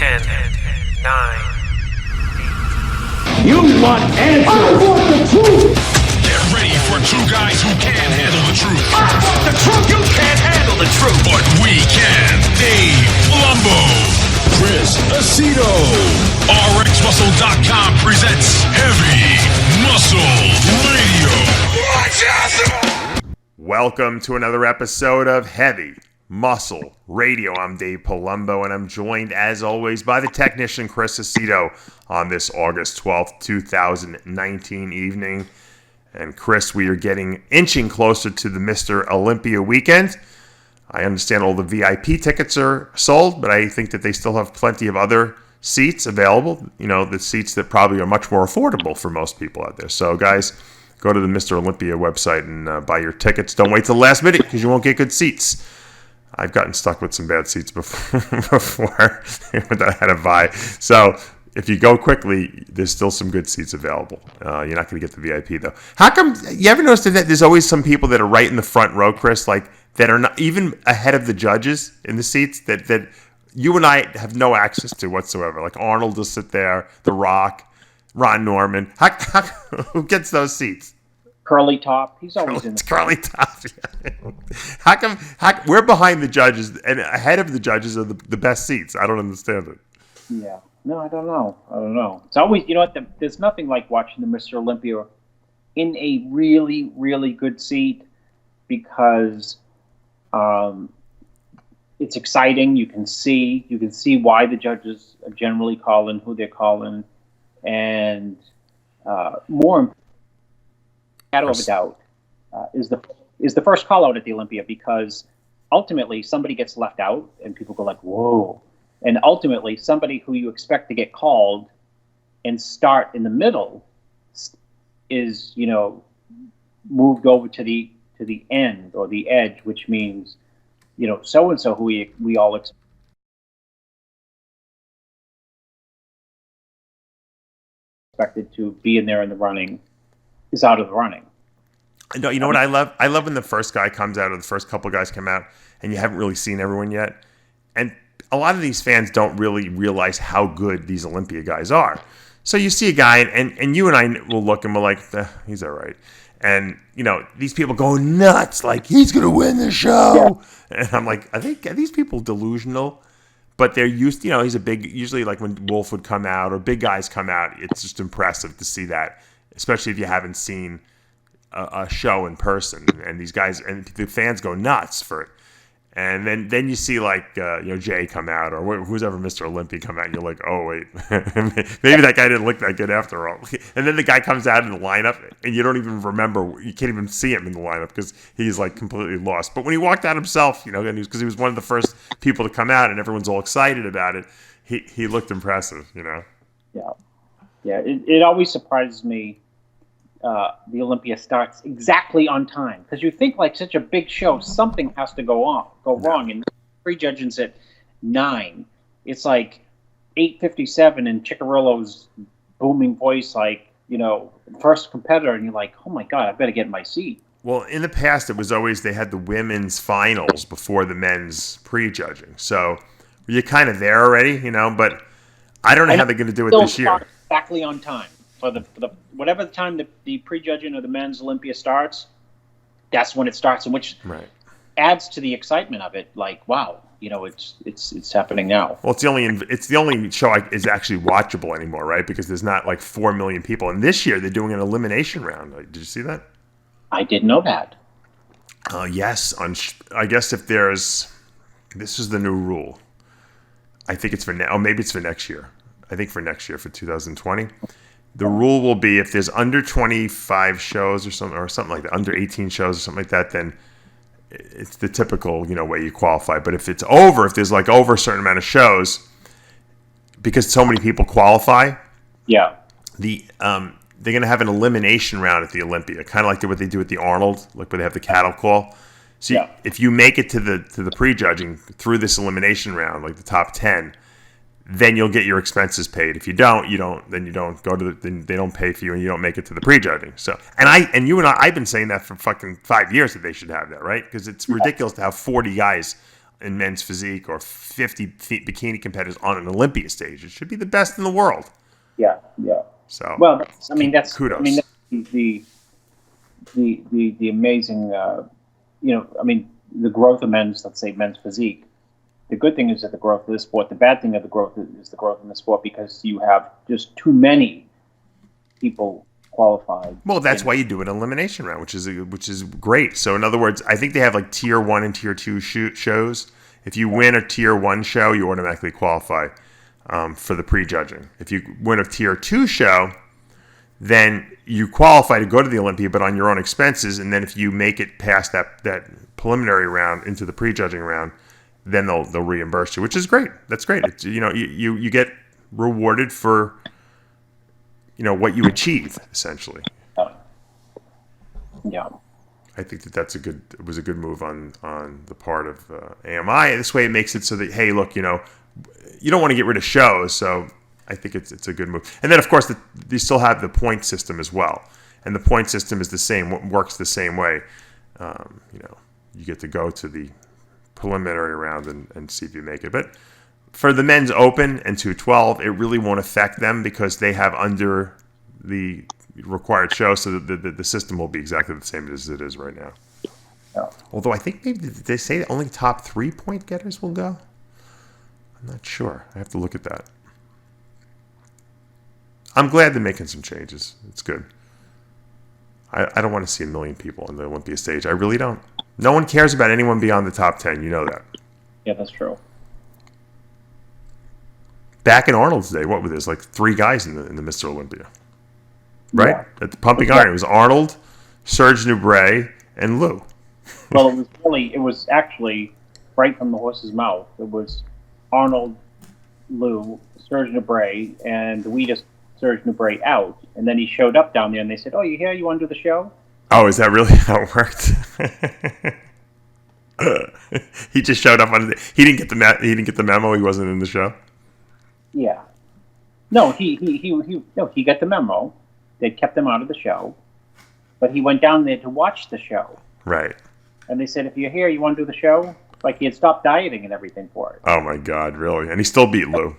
10, 9. You want answers? I want the truth! Get ready for two guys who can't handle the truth. I want the truth! You can't handle the truth! But we can. Dave Palumbo, Chris Aceto. RxMuscle.com presents Heavy Muscle Radio. Watch out! Welcome to another episode of Heavy Muscle Radio. I'm Dave Palumbo, and I'm joined, as always, by the technician Chris Aceto on this August 12th, 2019 evening. And Chris, we are inching closer to the Mr. Olympia weekend. I understand all the VIP tickets are sold, but I think that they still have plenty of other seats available. You know, the seats that probably are much more affordable for most people out there. So, guys, go to the Mr. Olympia website and buy your tickets. Don't wait till the last minute because you won't get good seats. I've gotten stuck with some bad seats before that I had to buy. So if you go quickly, there's still some good seats available. You're not going to get the VIP, though. How come, you ever noticed that there's always some people that are right in the front row, Chris, like that are not even ahead of the judges in the seats that you and I have no access to whatsoever? Like Arnold will sit there, The Rock, Ron Norman. Who gets those seats? Curly Top. He's always in the Curly Top. How come we're behind the judges and ahead of the judges are the best seats? I don't understand it. Yeah. No, I don't know. It's always, you know what, there's nothing like watching the Mr. Olympia in a really, really good seat because it's exciting. You can see why the judges are generally calling who they're calling, and more shadow of a doubt is the first call out at the Olympia, because ultimately somebody gets left out and people go like, whoa. And ultimately somebody who you expect to get called and start in the middle is, you know, moved over to the end or the edge, which means, you know, so-and-so who we all expected to be in there in the running is out of the running. No, you know what I love? I love when the first guy comes out or the first couple guys come out and you haven't really seen everyone yet. And a lot of these fans don't really realize how good these Olympia guys are. So you see a guy and you and I will look and we're like, he's all right. And, you know, these people go nuts, like, he's going to win the show. Yeah. And I'm like, are these people delusional? But they're used, you know, he's a big, usually like when Wolf would come out or big guys come out, it's just impressive to see that, especially if you haven't seen a show in person. And these guys, and the fans go nuts for it. And then you see like, you know, Jay come out or who's ever Mr. Olympia come out and you're like, oh, wait, maybe that guy didn't look that good after all. And then the guy comes out in the lineup and you don't even remember, you can't even see him in the lineup because he's like completely lost. But when he walked out himself, you know, and because he was one of the first people to come out and everyone's all excited about it, he looked impressive, you know? Yeah. It always surprises me. The Olympia starts exactly on time because you think like such a big show, something has to go wrong, and prejudging's at 9. It's like 8:57 and Ciccarillo's booming voice, like, you know, first competitor, and you're like, oh my god, I better get in my seat. Well, in the past, it was always they had the women's finals before the men's prejudging, so you're kind of there already, you know. But I don't know how they're going to do it this year. Exactly on time. For the whatever the time the prejudging of the men's Olympia starts, that's when it starts, and which adds to the excitement of it. Like, wow, you know, it's happening now. Well, it's the only show is actually watchable anymore, right? Because there's not like 4 million people, and this year they're doing an elimination round. Did you see that? I didn't know that. Yes, I guess if this is the new rule. I think it's for now. Oh, maybe it's for next year. I think for next year, for 2020. The rule will be if there's under 25 shows or something like that, under 18 shows or something like that, then it's the typical, you know, way you qualify. But if there's like over a certain amount of shows, because so many people qualify, they're going to have an elimination round at the Olympia, kind of like what they do at the Arnold, like where they have the cattle call. So if you make it to the prejudging through this elimination round, like the top 10, then you'll get your expenses paid. If you don't, then you don't go to then they don't pay for you and you don't make it to the prejudging. So, and you and I've been saying that for fucking 5 years that they should have that, right? Because it's ridiculous to have 40 guys in men's physique or 50 bikini competitors on an Olympia stage. It should be the best in the world. Yeah. So Well, that's kudos. I mean, that's the amazing, the growth of men's physique. The good thing is that the growth of the sport. The bad thing of the growth is the growth in the sport, because you have just too many people qualified. Well, that's why you do an elimination round, which is great. So in other words, I think they have like tier 1 and tier 2 shows. If you win a tier 1 show, you automatically qualify for the prejudging. If you win a tier 2 show, then you qualify to go to the Olympia, but on your own expenses. And then if you make it past that preliminary round into the prejudging round, then they'll reimburse you, which is great. That's great. It's, you get rewarded for what you achieve, essentially. Yeah. I think it was a good move on the part of AMI. This way, it makes it so that, hey, look, you don't want to get rid of shows, so I think it's a good move. And then, of course, you still have the point system as well, and the point system is the same, works the same way. You get to go to the preliminary round and see if you make it. But for the men's open and 212, it really won't affect them because they have under the required show, so the system will be exactly the same as it is right now. Yeah. Although I think maybe did they say only top 3 point getters will go? I'm not sure. I have to look at that. I'm glad they're making some changes. It's good. I don't want to see 1 million people on the Olympia stage. I really don't. No one cares about anyone beyond the top 10. You know that. Yeah, that's true. Back in Arnold's day, what were there? Like 3 guys in the Mr. Olympia, right? Yeah. At the Pumping Iron, it was Arnold, Serge Nubret, and Lou. Well, it was actually right from the horse's mouth. It was Arnold, Lou, Serge Nubret, and we just Serge Nubret out, and then he showed up down there, and they said, "Oh, you here? You want to do the show?" Oh, is that really how it worked? He just showed up on. He didn't get the memo. He wasn't in the show. Yeah. No, he got the memo. They kept him out of the show, but he went down there to watch the show. Right. And they said, "If you're here, you want to do the show?" Like he had stopped dieting and everything for it. Oh my God, really? And he still beat Lou.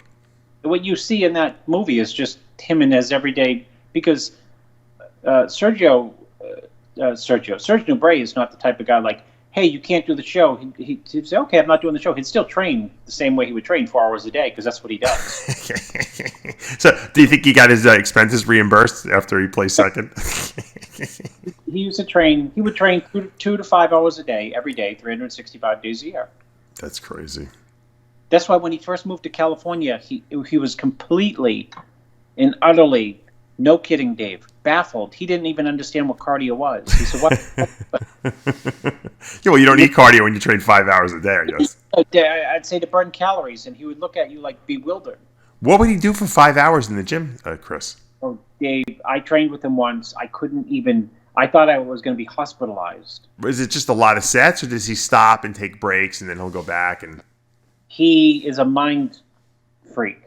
What you see in that movie is just him in his everyday, because Sergio Nubret is not the type of guy like, hey, you can't do the show. He'd say, okay, I'm not doing the show. He'd still train the same way he would train 4 hours a day, because that's what he does. So do you think he got his expenses reimbursed after he placed second? He used to train. He would train 2 to 5 hours a day, every day, 365 days a year. That's crazy. That's why when he first moved to California, he was completely and utterly, no kidding, Dave, baffled. He didn't even understand what cardio was. He said, "What?" Yeah, well, you don't need cardio when you train 5 hours a day, I guess. I'd say to burn calories, and he would look at you like bewildered. What would he do for 5 hours in the gym, Chris? Oh, Dave, I trained with him once. I couldn't even. I thought I was going to be hospitalized. Is it just a lot of sets, or does he stop and take breaks, and then he'll go back and? He is a mind freak.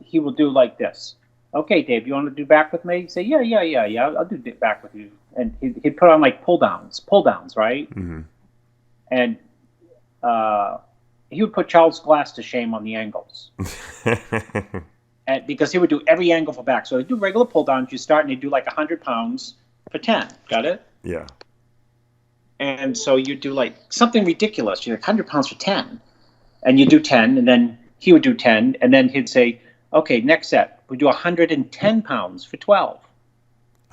He will do like this. Okay, Dave, you want to do back with me? Say, yeah. I'll do back with you. And he'd put on like pull downs, right? Mm-hmm. And he would put Charles Glass to shame on the angles. And because he would do every angle for back. So he'd do regular pull downs. You start and he'd do like 100 pounds for 10. Got it? Yeah. And so you do like something ridiculous. You're like 100 pounds for 10. And you do 10, and then he would do 10, and then he'd say, okay, next set, we do 110 pounds for 12.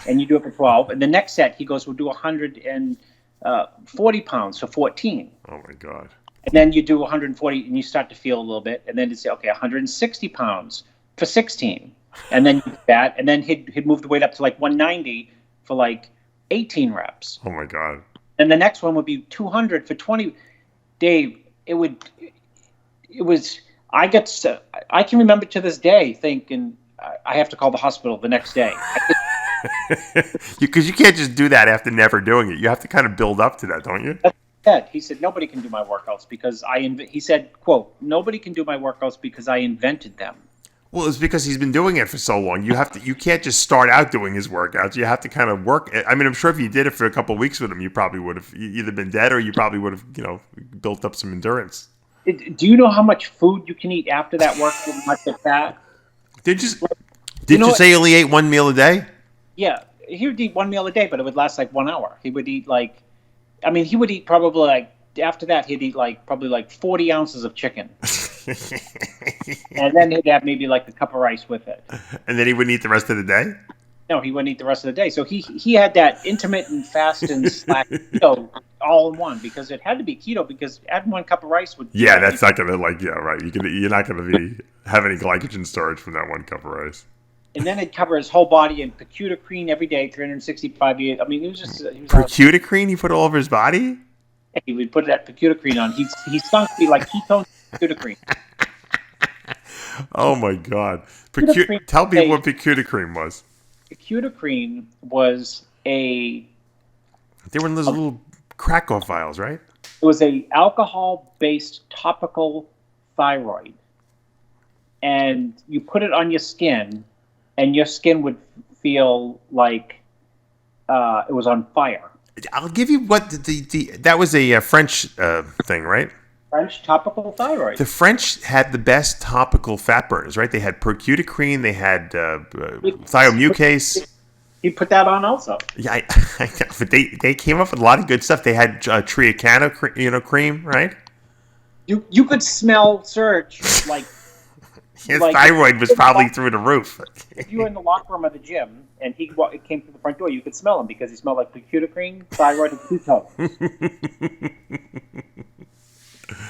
And you do it for 12. And the next set, he goes, we'll do 140 pounds for 14. Oh, my God. And then you do 140, and you start to feel a little bit. And then he'd say, okay, 160 pounds for 16. And then you do that. And then he'd move the weight up to like 190 for like 18 reps. Oh, my God. And the next one would be 200 for 20. Dave, it was, I can remember to this day thinking I have to call the hospital the next day. Because you can't just do that after never doing it. You have to kind of build up to that, don't you? He said, nobody can do my workouts because he said, quote, nobody can do my workouts because I invented them. Well, it's because he's been doing it for so long. You can't just start out doing his workouts. You have to kind of work. I mean, I'm sure if you did it for a couple of weeks with him, you probably would have either been dead or you probably would have, built up some endurance. Do you know how much food you can eat after that workout? Much of that? Did you say he only ate one meal a day? Yeah, he would eat one meal a day, but it would last like 1 hour. He would eat he would eat probably after that, he'd eat probably 40 ounces of chicken. And then he'd have maybe a cup of rice with it. And then he wouldn't eat the rest of the day? No, he wouldn't eat the rest of the day. So he had that intermittent fast and slack keto all in one, because it had to be keto, because adding 1 cup of rice would... Yeah, that's not going to right. You're not going to have any glycogen storage from that 1 cup of rice. And then it'd cover his whole body in pituitary every day, 365 days. I mean, it was just... Pituitary? He put it all over his body? He would put that pituitary on. He stunk to be like ketone pituitary. Oh my God! Tell people what pituitary was. Pituitary was They were in those little Krakow vials, right? It was a alcohol-based topical thyroid, and you put it on your skin, and your skin would feel like it was on fire. I'll give you what that was a French thing, right? French topical thyroid. The French had the best topical fat burners, right? They had percutacrine, they had thiomucase. You put that on also. Yeah, I know, but they came up with a lot of good stuff. They had Triacano, cream, right? You could smell Serge like his thyroid was probably through the roof. If you were in the locker room of the gym and he came through the front door, you could smell him because he smelled like pituitary, thyroid, and ketone.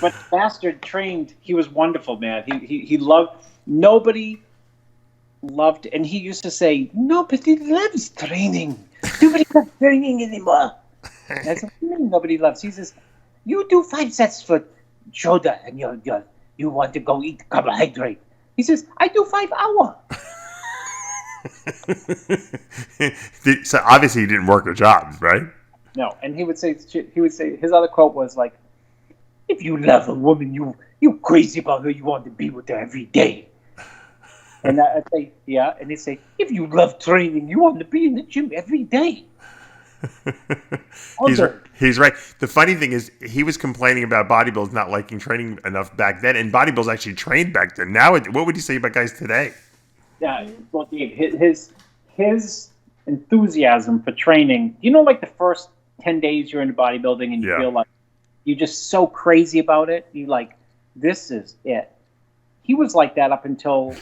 But the bastard trained. He was wonderful, man. He loved. Nobody loved, and he used to say, "Nobody loves training. Nobody loves training anymore." I said, "What do you mean nobody loves?" He says, "You do 5 sets for shoulder, and you want to go eat carbohydrate." He says, "I do 5 hours." So obviously he didn't work a job, right? No, and he would say his other quote was like, "If you love a woman, you crazy about her, you want to be with her every day." And I'd say, yeah, and he'd say, "If you love training, you want to be in the gym every day." He's right. The funny thing is, he was complaining about bodybuilders not liking training enough back then, and bodybuilders actually trained back then. Now, what would you say about guys today? Yeah, well, Dave, his enthusiasm for training. The first 10 days you're into bodybuilding, and you feel like you're just so crazy about it. You this is it. He was like that up until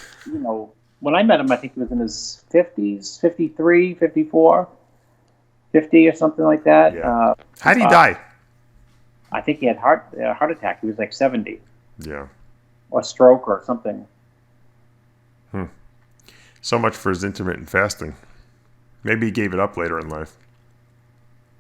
when I met him. I think he was in his 50s, 53, 54. 50 or something like that. Yeah. How did he die? I think he had a heart attack. He was like 70. Yeah. Or stroke or something. So much for his intermittent fasting. Maybe he gave it up later in life.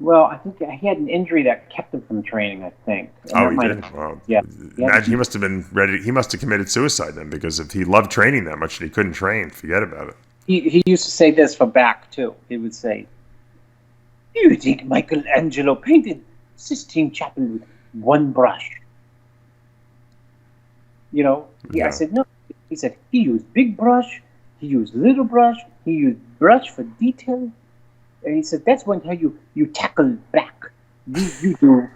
Well, I think he had an injury that kept him from training, I think. And he did? Well, yeah. Imagine he must have been ready. He must have committed suicide then, because if he loved training that much and he couldn't train, forget about it. He used to say this for back, too. He would say, "You think Michelangelo painted Sistine Chapel with one brush?" Yeah. I said, "No." He said, "He used big brush, he used little brush, he used brush for detail." And he said, "That's how you tackle back. You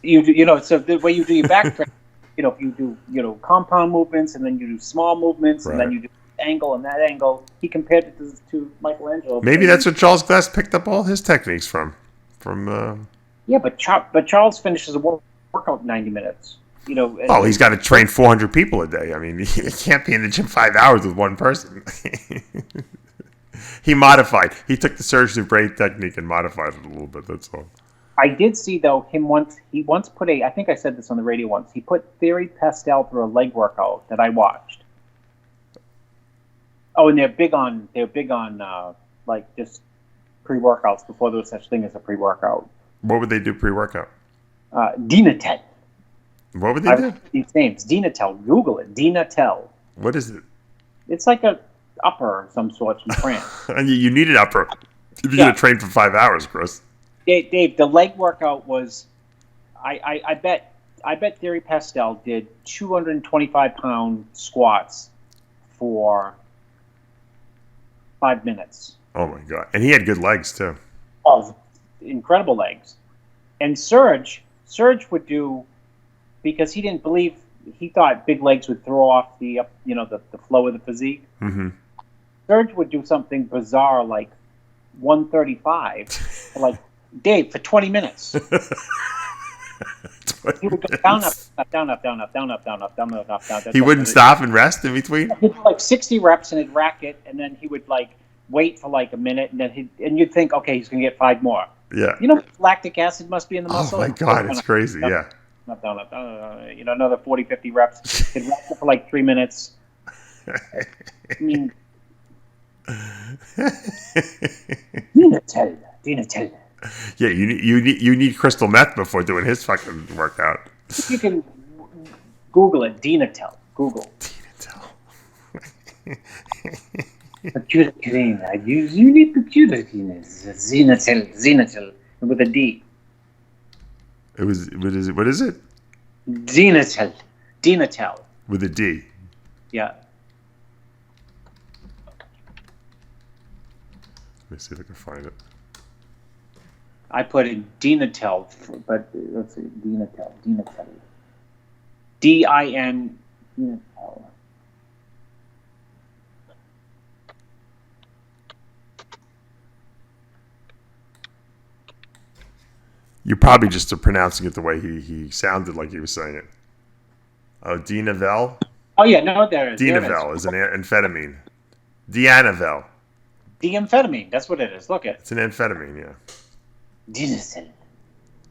do, so the way you do your back training, you do, compound movements, and then you do small movements, right. And then you do angle and that angle." He compared it to Michelangelo. Maybe that's what Charles Glass picked up all his techniques from. Yeah, but Charles finishes a workout in 90 minutes. He's got to train 400 people a day. I mean, he can't be in the gym 5 hours with one person. He modified. He took the Serge Dubray technique and modified it a little bit. That's all. I did see though him once. He once put I think I said this on the radio once. He put Thierry Pastel through a leg workout that I watched. Oh, and they're big on just pre-workouts before there was such thing as a pre-workout. What would they do pre-workout? Dinatel. What would they do? These names. Dinatel. Google it. Dinatel. What is it? It's like a upper of some sort from France. And you need an upper if you're going to train for 5 hours, Chris. Dave, the leg workout was, I bet Thierry Pastel did 225-pound squats for 5 minutes. Oh my god! And he had good legs too. Oh, incredible legs. And Serge would do, because he didn't believe, he thought big legs would throw off the flow of the physique. Mm-hmm. Serge would do something bizarre like 135, like Dave for 20 minutes. He would go down, up, down, up, down, up, down, up, down, up, down, up, down, down. He wouldn't stop and rest in between. He'd do like 60 reps and he'd rack it, and then he would like wait for like a minute, and then you'd think, okay, he's gonna get 5 more. Yeah. You know, lactic acid must be in the muscle. Oh my god, it's crazy. Yeah. Up, down, up, down, another 40, 50 reps. He'd rack it for like 3 minutes. I mean, Dinatel. Yeah, you need crystal meth before doing his fucking workout. You can Google it, Dinatel. Google. Dinatel. Percutacrine. I use unit percutacrine. Xenatel with a D. What is it? Dinatel. With a D. Yeah. Let me see if I can find it. I put in Dinatel, but let's see, Dinatel. D-I-N, Dinatel. You're probably just pronouncing it the way he sounded like he was saying it. Oh, Dinavel? Oh, yeah, no, there is. Dinavel is an amphetamine. Dianavel. D-amphetamine, that's what it is. Look at it. It's an amphetamine, yeah. Dinatel.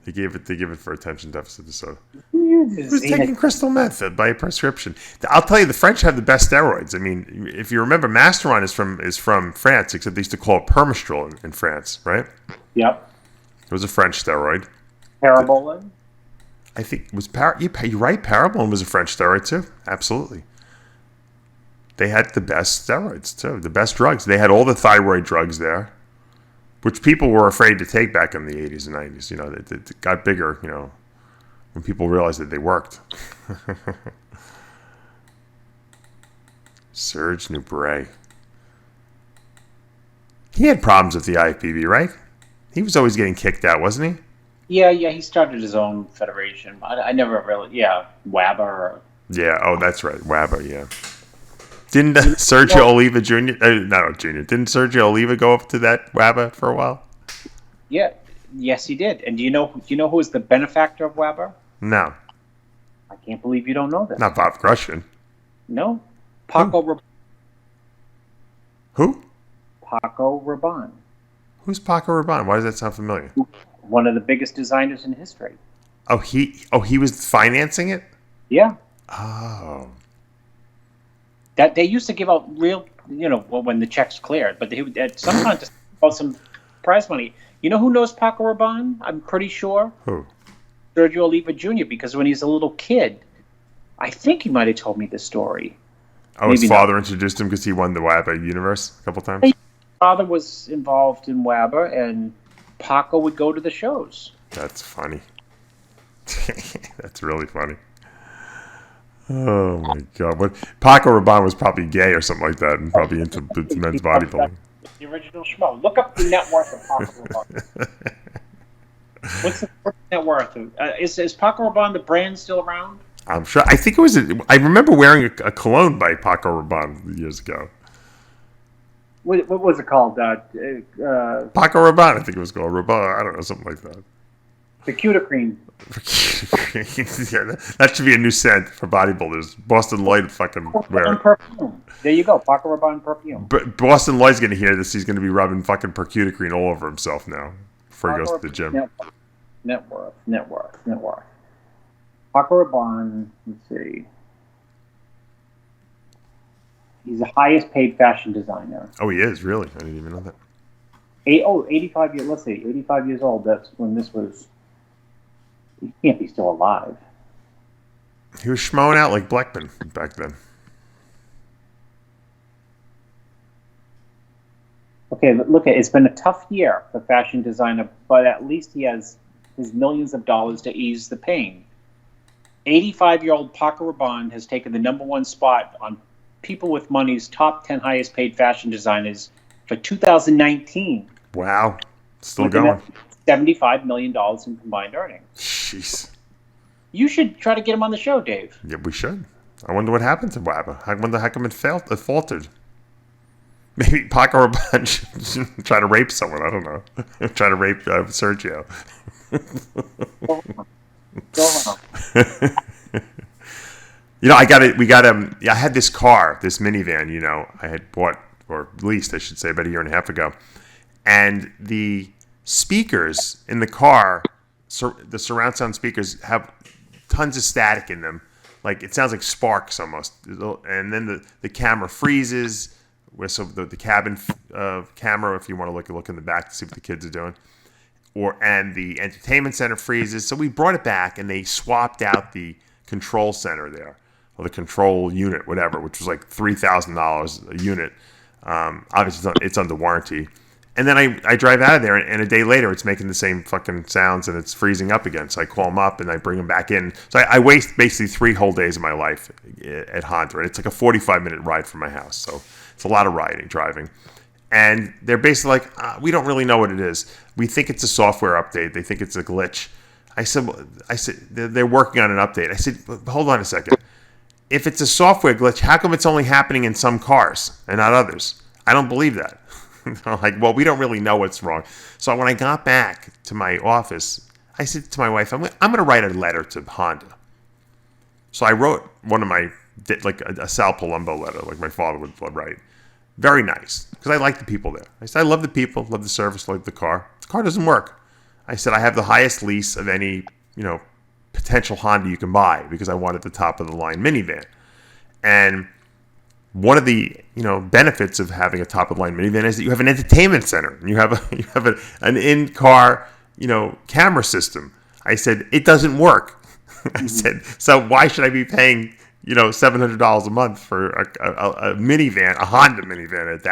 They give it for attention deficit disorder. Who's taking crystal meth by prescription? I'll tell you, the French have the best steroids. I mean, if you remember, Masteron is from France, except they used to call it Permestrol in France, right? Yep. It was a French steroid. Parabolin? I think it was you're right. Parabolin was a French steroid too. Absolutely. They had the best steroids too, the best drugs. They had all the thyroid drugs there, which people were afraid to take back in the 80s and 90s. You know, they got bigger. You know, when people realized that they worked. Serge Nubret. He had problems with the IFBB, right? He was always getting kicked out, wasn't he? Yeah, he started his own federation. I never really, WABBA. Or, oh, that's right, WABBA, yeah. Didn't Sergio Oliva Jr., didn't Sergio Oliva go up to that WABBA for a while? Yeah, yes, he did. And do you know who was the benefactor of WABBA? No. I can't believe you don't know this. Not Bob Grushin. No. Paco Rabanne. Who? Paco Rabanne. Who's Paco Rabanne? Why does that sound familiar? One of the biggest designers in history. Oh, he was financing it? Yeah. Oh. That they used to give out real, when the checks cleared, but they would sometimes just about some prize money. You know who knows Paco Rabanne? I'm pretty sure. Who? Sergio Oliva Jr., because when he was a little kid, I think he might have told me the story. Oh, his father introduced him because he won the WABBA universe a couple times? His father was involved in WABBA, and Paco would go to the shows. That's funny. That's really funny. Oh, my God. But Paco Rabanne was probably gay or something like that and probably into men's bodybuilding. The original schmo. Look up the net worth of Paco Rabanne. What's the net worth? Is Paco Rabanne, the brand, still around? I'm sure. I think it was. I remember wearing a cologne by Paco Rabanne years ago. What was it called? Paco Rabanne, I think it was called. Rabanne, I don't know, something like that. The Cutacrene. Yeah, that should be a new scent for bodybuilders. Boston Light fucking wear it. Perfume. There you go, Paco Rabanne perfume. But Boston Light's going to hear this. He's going to be rubbing fucking percutacrine all over himself now before he goes to the gym. Net worth. Paco Rabanne, let's see. He's the highest paid fashion designer. Oh, he is, really? I didn't even know that. 85 years, let's see, 85 years old. That's when this was, he can't be still alive. He was schmoing out like Blackman back then. Okay, look it's been a tough year for fashion designer, but at least he has his millions of dollars to ease the pain. 85-year-old Paco Rabanne has taken the #1 spot on People with Money's top 10 highest paid fashion designers for 2019. Wow. Still Looking going. at $75 million in combined earnings. Jeez. You should try to get him on the show, Dave. Yeah, we should. I wonder what happened to WABBA. I wonder how come it faltered. Maybe Paco or Bunch try to rape someone. I don't know. Try to rape Sergio. Go on. You know, I had this car, this minivan, you know, I had bought, or leased, I should say, about a year and a half ago. And the speakers in the car, the surround sound speakers, have tons of static in them. Like, it sounds like sparks almost. And then the camera freezes. So the cabin camera, if you want to look in the back to see what the kids are doing. And the entertainment center freezes. So we brought it back, and they swapped out the control center there, or the control unit, whatever, which was like $3,000 a unit. Obviously, it's under warranty. And then I drive out of there, and a day later, it's making the same fucking sounds, and it's freezing up again. So I call them up, and I bring them back in. So I waste basically 3 whole days of my life at Honda. It's like a 45-minute ride from my house. So it's a lot of driving. And they're basically like, we don't really know what it is. We think it's a software update. They think it's a glitch. I said, they're working on an update. I said, hold on a second. If it's a software glitch, how come it's only happening in some cars and not others? I don't believe that. I'm like, well, we don't really know what's wrong. So when I got back to my office, I said to my wife, I'm going to write a letter to Honda. So I wrote one of my, like a Sal Palumbo letter, like my father would write. Very nice, because I like the people there. I said, I love the people, love the service, love the car. The car doesn't work. I said, I have the highest lease of any, potential Honda you can buy, because I wanted the top of the line minivan. And one of the, benefits of having a top of the line minivan is that you have an entertainment center, and you have an in-car, camera system. I said, it doesn't work. I said, so why should I be paying, $700 a month for a minivan, a Honda minivan at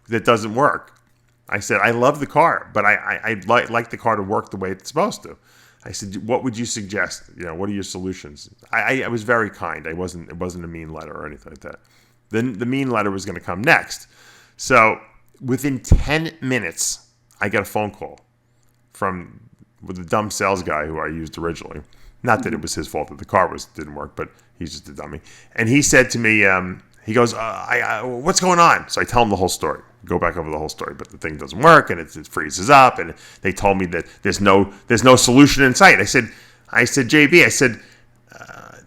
that doesn't work? I said, I love the car, but I'd like the car to work the way it's supposed to. I said, what would you suggest? What are your solutions? I was very kind. It wasn't a mean letter or anything like that. Then the mean letter was going to come next. So within 10 minutes, I got a phone call with the dumb sales guy who I used originally. Not that it was his fault that the car didn't work, but he's just a dummy. And he said to me, he goes, what's going on? So I tell him the whole story. Go back over the whole story, but the thing doesn't work, and it freezes up, and they told me that there's no solution in sight. I said, JB,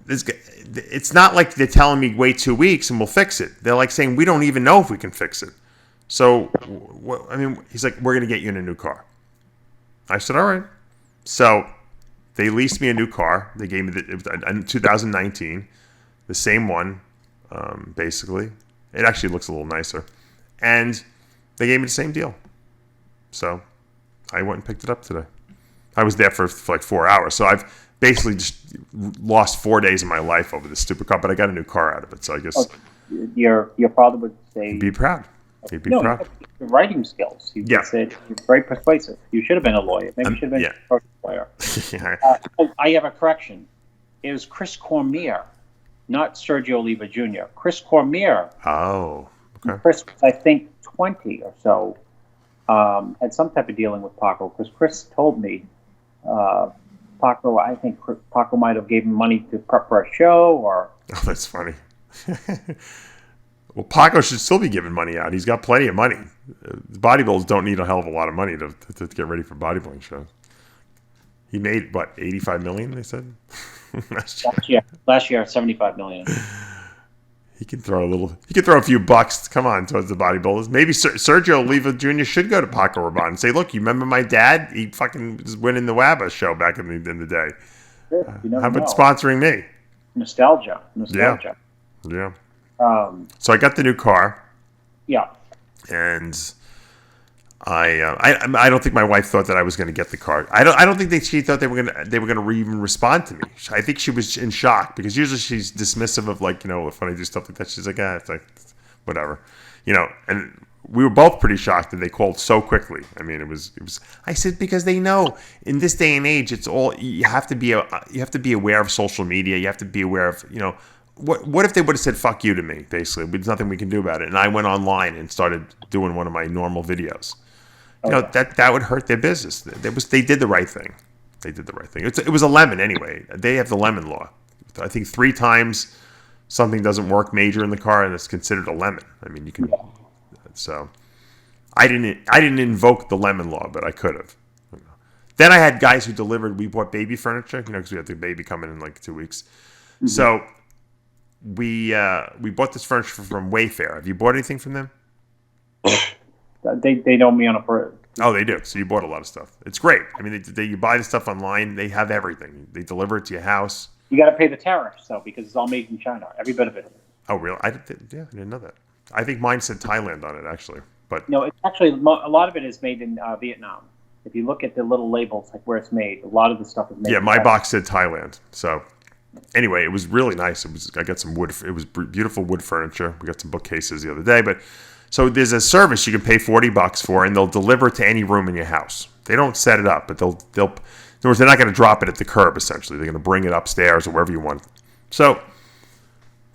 it's not like they're telling me wait 2 weeks and we'll fix it. They're like saying we don't even know if we can fix it. So, he's like, we're going to get you in a new car. I said, all right. So they leased me a new car. They gave me it was a 2019, the same one, basically. It actually looks a little nicer. And they gave me the same deal. So I went and picked it up today. I was there for like 4 hours. So I've basically just lost 4 days of my life over this stupid car, but I got a new car out of it. So I guess your father would say, he'd be proud. He'd be proud. Your writing skills. He would say you're very persuasive. You should have been a lawyer. Maybe you should have been a pro player. I have a correction. It was Chris Cormier, not Sergio Oliva Jr. Chris Cormier. Oh, okay. Chris was, I think, 20 or so, had some type of dealing with Paco, because Chris told me Paco might have gave him money to prep for a show, or... Oh, that's funny. Well, Paco should still be giving money out. He's got plenty of money. Bodybuilders don't need a hell of a lot of money to get ready for bodybuilding shows. He made, what, $85 million, they said? Last year, $75 million. He can throw a few bucks, come on, towards the bodybuilders. Maybe Sergio Oliva Jr. should go to Paco Rabanne and say, look, you remember my dad? He fucking was winning the WABBA show back in the day. Sure, how about sponsoring me? Nostalgia. Yeah. So I got the new car. Yeah. And I don't think my wife thought that I was going to get the car. I don't think that she thought they were going to even respond to me. I think she was in shock, because usually she's dismissive of, like, when I do stuff like that, she's like, it's like whatever, and we were both pretty shocked that they called so quickly. I mean, it was. I said, because they know in this day and age, it's all you have to be aware of social media. You have to be aware of what if they would have said "fuck you" to me? Basically, there's nothing we can do about it. And I went online and started doing one of my normal videos. You know, that would hurt their business. They did the right thing. They did the right thing. It was a lemon anyway. They have the lemon law. I think 3 times something doesn't work major in the car, and it's considered a lemon. I mean, you can. So, I didn't invoke the lemon law, but I could have. Then I had guys who delivered. We bought baby furniture, because we had the baby coming in like 2 weeks. Mm-hmm. So we bought this furniture from Wayfair. Have you bought anything from them? They know me on a bird. Oh, they do. So you bought a lot of stuff. It's great. I mean, you buy the stuff online. They have everything. They deliver it to your house. You got to pay the tariffs though, because it's all made in China. Every bit of it. Oh, really? I didn't know that. I think mine said Thailand on it actually, but no, it's actually a lot of it is made in Vietnam. If you look at the little labels, like where it's made, a lot of the stuff is made. Yeah, my box said Thailand. So anyway, it was really nice. I got some wood. It was beautiful wood furniture. We got some bookcases the other day, but so there's a service you can pay $40 for, and they'll deliver it to any room in your house. They don't set it up, but they'll. In other words, they're not going to drop it at the curb. Essentially, they're going to bring it upstairs or wherever you want. So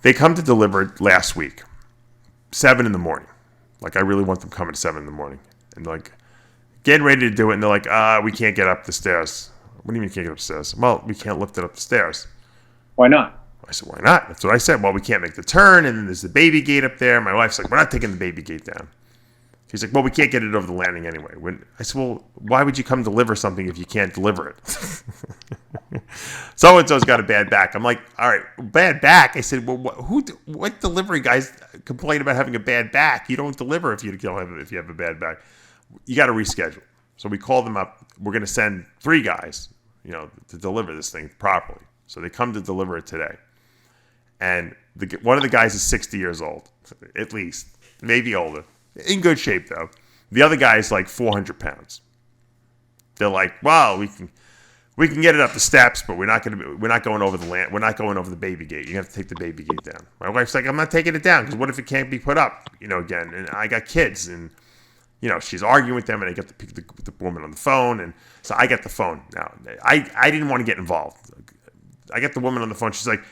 they come to deliver it last week, 7 in the morning. Like I really want them coming at 7 in the morning, and like getting ready to do it, and they're like, we can't get up the stairs. What do you mean you can't get upstairs? Well, we can't lift it up the stairs. Why not? I said, why not? That's what I said. Well, we can't make the turn, and then there's the baby gate up there. My wife's like, we're not taking the baby gate down. She's like, well, we can't get it over the landing anyway. I said, well, why would you come deliver something if you can't deliver it? So-and-so's got a bad back. I'm like, all right, bad back? I said, well, what delivery guys complain about having a bad back? You don't deliver if you have a bad back. You got to reschedule. So we called them up. We're going to send 3 guys, to deliver this thing properly. So they come to deliver it today. And one of the guys is 60 years old, at least, maybe older. In good shape, though. The other guy is like 400 pounds. They're like, well, we can get it up the steps, but we're not going over the land. We're not going over the baby gate. You have to take the baby gate down. My wife's like, I'm not taking it down because what if it can't be put up, again? And I got kids, and she's arguing with them, and I get the woman on the phone, and so I get the phone now. I didn't want to get involved. I get the woman on the phone. She's like,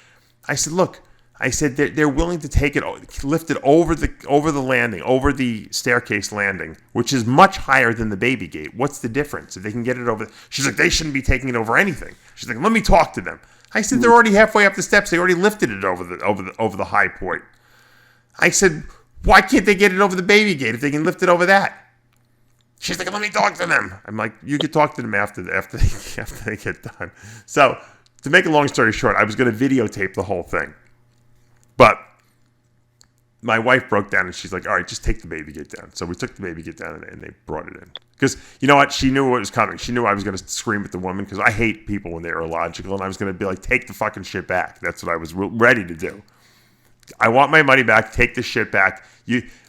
I said, look. I said they're willing to take it, lift it over the landing, over the staircase landing, which is much higher than the baby gate. What's the difference? If they can get it over, she's like, they shouldn't be taking it over anything. She's like, let me talk to them. I said, they're already halfway up the steps. They already lifted it over the high point. I said, why can't they get it over the baby gate if they can lift it over that? She's like, let me talk to them. I'm like, you can talk to them after they get done. So to make a long story short, I was going to videotape the whole thing. But my wife broke down and she's like, all right, just take the baby gate down. So we took the baby gate down and they brought it in. Because you know what? She knew what was coming. She knew I was going to scream at the woman because I hate people when they're illogical. And I was going to be like, take the fucking shit back. That's what I was ready to do. I want my money back. Take the shit back.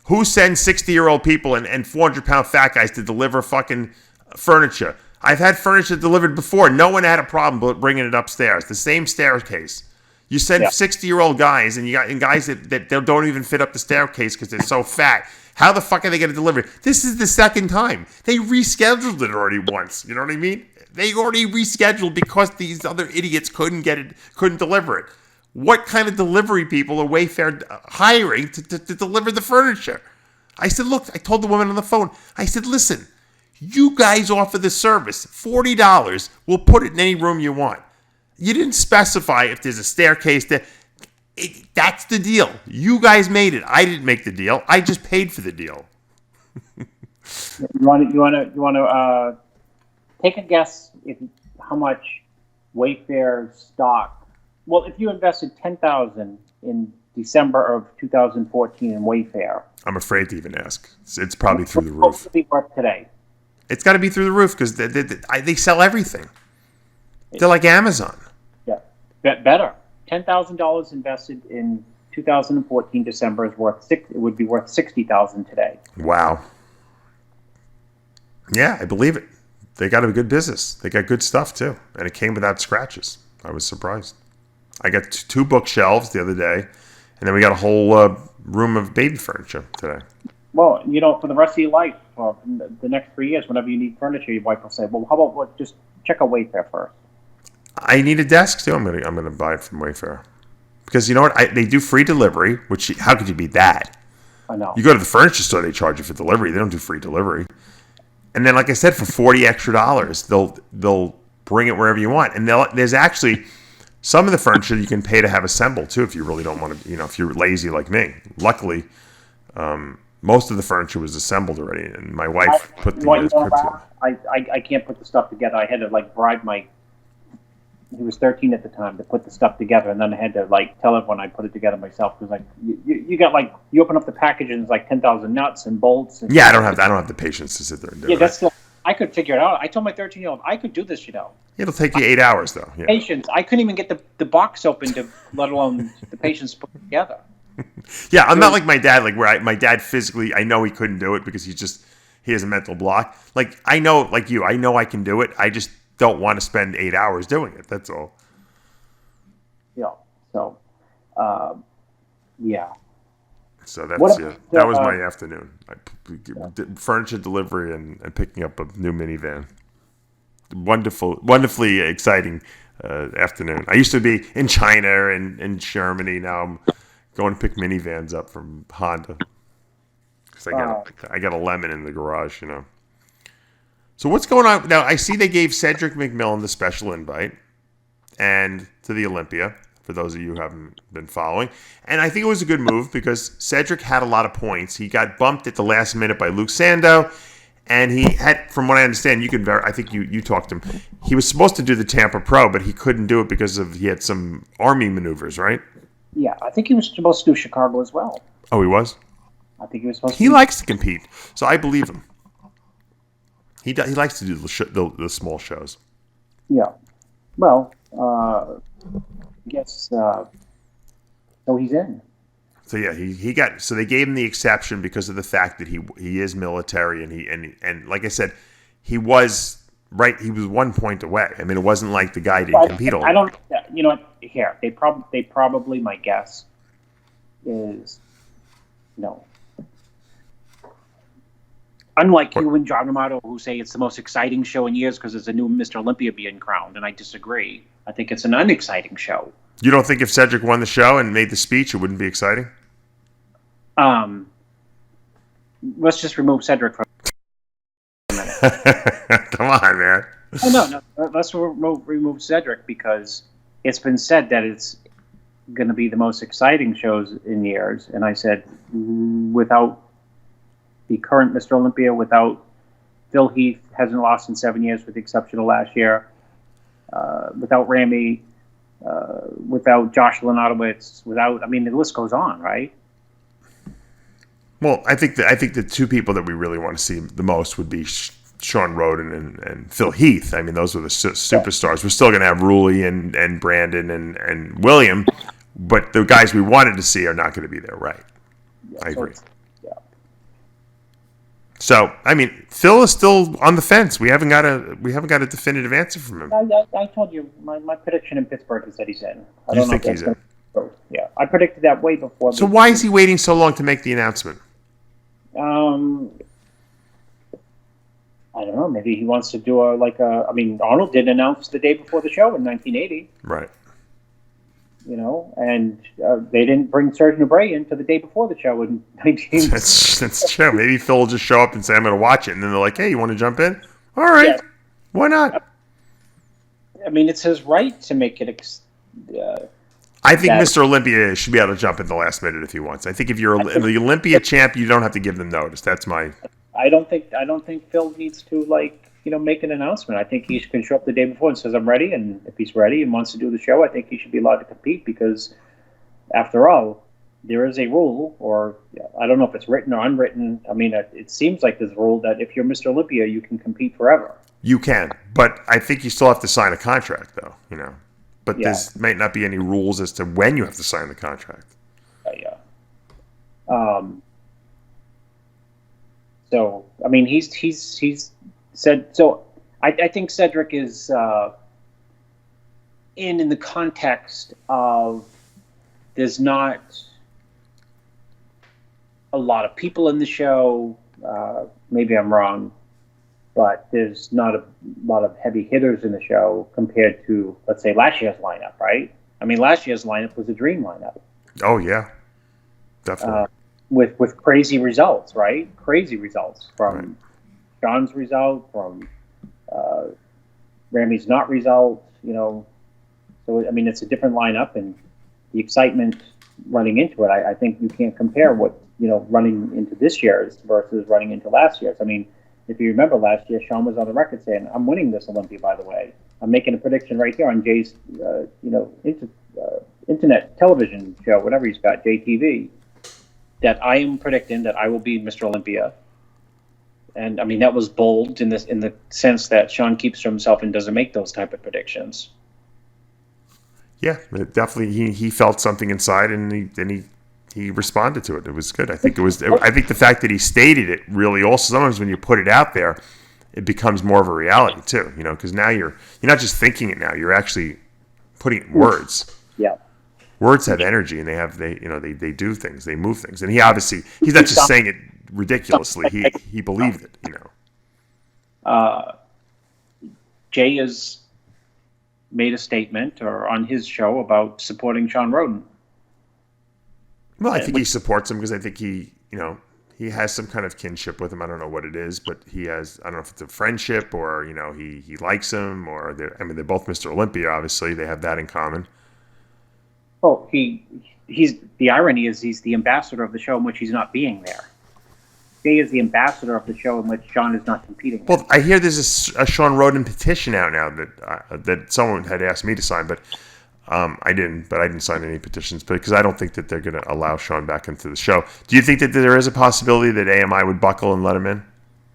Who sends 60-year-old people and 400-pound fat guys to deliver fucking furniture? I've had furniture delivered before. No one had a problem bringing it upstairs. The same staircase. You send 60-year-old guys and guys that don't even fit up the staircase because they're so fat. How the fuck are they going to deliver it? This is the second time. They rescheduled it already once. You know what I mean? They already rescheduled because these other idiots couldn't deliver it. What kind of delivery people are Wayfair hiring to deliver the furniture? I said, look, I told the woman on the phone, I said, listen, you guys offer the service, $40. We'll put it in any room you want. You didn't specify if there's a staircase there. That's the deal. You guys made it. I didn't make the deal. I just paid for the deal. You want to take a guess how much Wayfair stock. Well, if you invested $10,000 in December of 2014 in Wayfair, I'm afraid to even ask. It's probably through the roof. What would it be worth today? It's got to be through the roof because they sell everything. They're like Amazon. Yeah, better. $10,000 invested in 2014 December is it would be worth $60,000 today. Wow. Yeah, I believe it. They got a good business. They got good stuff too, and it came without scratches. I was surprised. I got 2 bookshelves the other day, and then we got a whole room of baby furniture today. Well, for the rest of your life, for the next 3 years, whenever you need furniture, your wife will say, "Well, how about just check out Wayfair first." I need a desk too. I'm gonna buy it from Wayfair Because you know what? They do free delivery, which how could you beat that? I know. You go to the furniture store, they charge you for delivery. They don't do free delivery. And then, like I said, for $40 extra, they'll bring it wherever you want. And there's actually some of the furniture you can pay to have assembled too, if you really don't want to. If you're lazy like me. Luckily, most of the furniture was assembled already, and my wife put the. I can't put the stuff together. I had to bribe my. He was 13 at the time to put the stuff together, and then I had to tell everyone I put it together myself because you got you open up the package and it's 10,000 nuts and bolts. And I don't have the patience to sit there and do it. That's I could figure it out. I told my 13-year-old I could do this. It'll take you 8 hours though. Yeah. Patience. I couldn't even get the box open to, let alone the patience put it together. Yeah, I'm not like my dad. My dad physically, I know he couldn't do it because he has a mental block. I know, I know I can do it. I just don't want to spend 8 hours doing it. That's all. Yeah. So, yeah. So that was my afternoon. Furniture delivery and picking up a new minivan. Wonderfully exciting afternoon. I used to be in China and in Germany. Now I'm going to pick minivans up from Honda. Because I got a lemon in the garage, So what's going on now? I see they gave Cedric McMillan the special invite, and to the Olympia. For those of you who haven't been following, and I think it was a good move because Cedric had a lot of points. He got bumped at the last minute by Luke Sando, and he had, from what I understand, I think you talked to him. He was supposed to do the Tampa Pro, but he couldn't do it because he had some army maneuvers, right? Yeah, I think he was supposed to do Chicago as well. Oh, he was? I think he was supposed to. He likes to compete, so I believe him. He likes to do the small shows. Yeah. Well, I guess so he's in. So yeah, he got, so they gave him the exception because of the fact that he is military and like I said, he was 1 point away. I mean, it wasn't like the guy didn't compete. I don't. You know what? Here they probably my guess is no. Unlike you and John Amato, who say it's the most exciting show in years because there's a new Mr. Olympia being crowned, and I disagree. I think it's an unexciting show. You don't think if Cedric won the show and made the speech, it wouldn't be exciting? Let's just remove Cedric from a minute. Come on, man. No. Let's remove Cedric because it's been said that it's going to be the most exciting shows in years, and I said without the current Mr. Olympia, without Phil Heath, hasn't lost in 7 years with the exception of last year, without Ramy, without Josh Lenotowitz, the list goes on, right? Well, I think the two people that we really want to see the most would be Shawn Rhoden and Phil Heath. I mean, those were the superstars. We're still going to have Rulli and Brandon and William, but the guys we wanted to see are not going to be there, right? Yeah, I agree. So, I mean, Phil is still on the fence. We haven't got a definitive answer from him. I told you my prediction in Pittsburgh is that he's in. You think he's in? Yeah, I predicted that way before. So why is he waiting so long to make the announcement? I don't know. Maybe he wants to do Arnold did announce the day before the show in 1980. Right. And they didn't bring Sergio Bray in to the day before the show in 1980. That's true. Maybe Phil will just show up and say, I'm going to watch it. And then they're like, hey, you want to jump in? All right. Yeah. Why not? I mean, it's his right to make it. I think Mr. Olympia should be able to jump in the last minute if he wants. I think if you're the Olympia champ, you don't have to give them notice. That's my. I don't think Phil needs to make an announcement. I think he can show up the day before and says I'm ready, and if he's ready and wants to do the show, I think he should be allowed to compete because, after all, there is a rule, or I don't know if it's written or unwritten. I mean, it seems like there's a rule that if you're Mr. Olympia, you can compete forever. You can, but I think you still have to sign a contract, though. But there might not be any rules as to when you have to sign the contract. Yeah. So I mean, he's said so. I think Cedric is in the context of there's not a lot of people in the show. Maybe I'm wrong, but there's not a lot of heavy hitters in the show compared to, let's say, last year's lineup, right? I mean, last year's lineup was a dream lineup. Oh yeah, definitely. With crazy results, right? Crazy results from Shawn's result, from Ramy's not result. So I mean, it's a different lineup, and the excitement running into it. I think you can't compare what running into this year's versus running into last year's. I mean, if you remember last year, Shawn was on the record saying, "I'm winning this Olympia." By the way, I'm making a prediction right here on Jay's, internet television show, whatever he's got, JTV, that I am predicting that I will be Mr. Olympia. And I mean, that was bold in the sense that Shawn keeps to himself and doesn't make those type of predictions. Yeah, definitely. He felt something inside, and he responded to it. It was good. I think the fact that he stated it really also, sometimes when you put it out there, it becomes more of a reality too. Because now you're not just thinking it. Now you're actually putting it in words. Yeah. Words have energy, and they do things, they move things, and he's not just saying it ridiculously. He believed it. Jay has made a statement or on his show about supporting Shawn Rhoden. Well, I think he supports him because I think he has some kind of kinship with him. I don't know what it is, but I don't know if it's a friendship or, he likes him or they're both Mr. Olympia, obviously. They have that in common. Oh, he's the irony is he's the ambassador of the show in which he's not being there. Jay is the ambassador of the show in which Shawn is not competing. Well, I hear there's a Shawn Rhoden petition out now that someone had asked me to sign, but I didn't sign any petitions because I don't think that they're going to allow Shawn back into the show. Do you think that there is a possibility that AMI would buckle and let him in?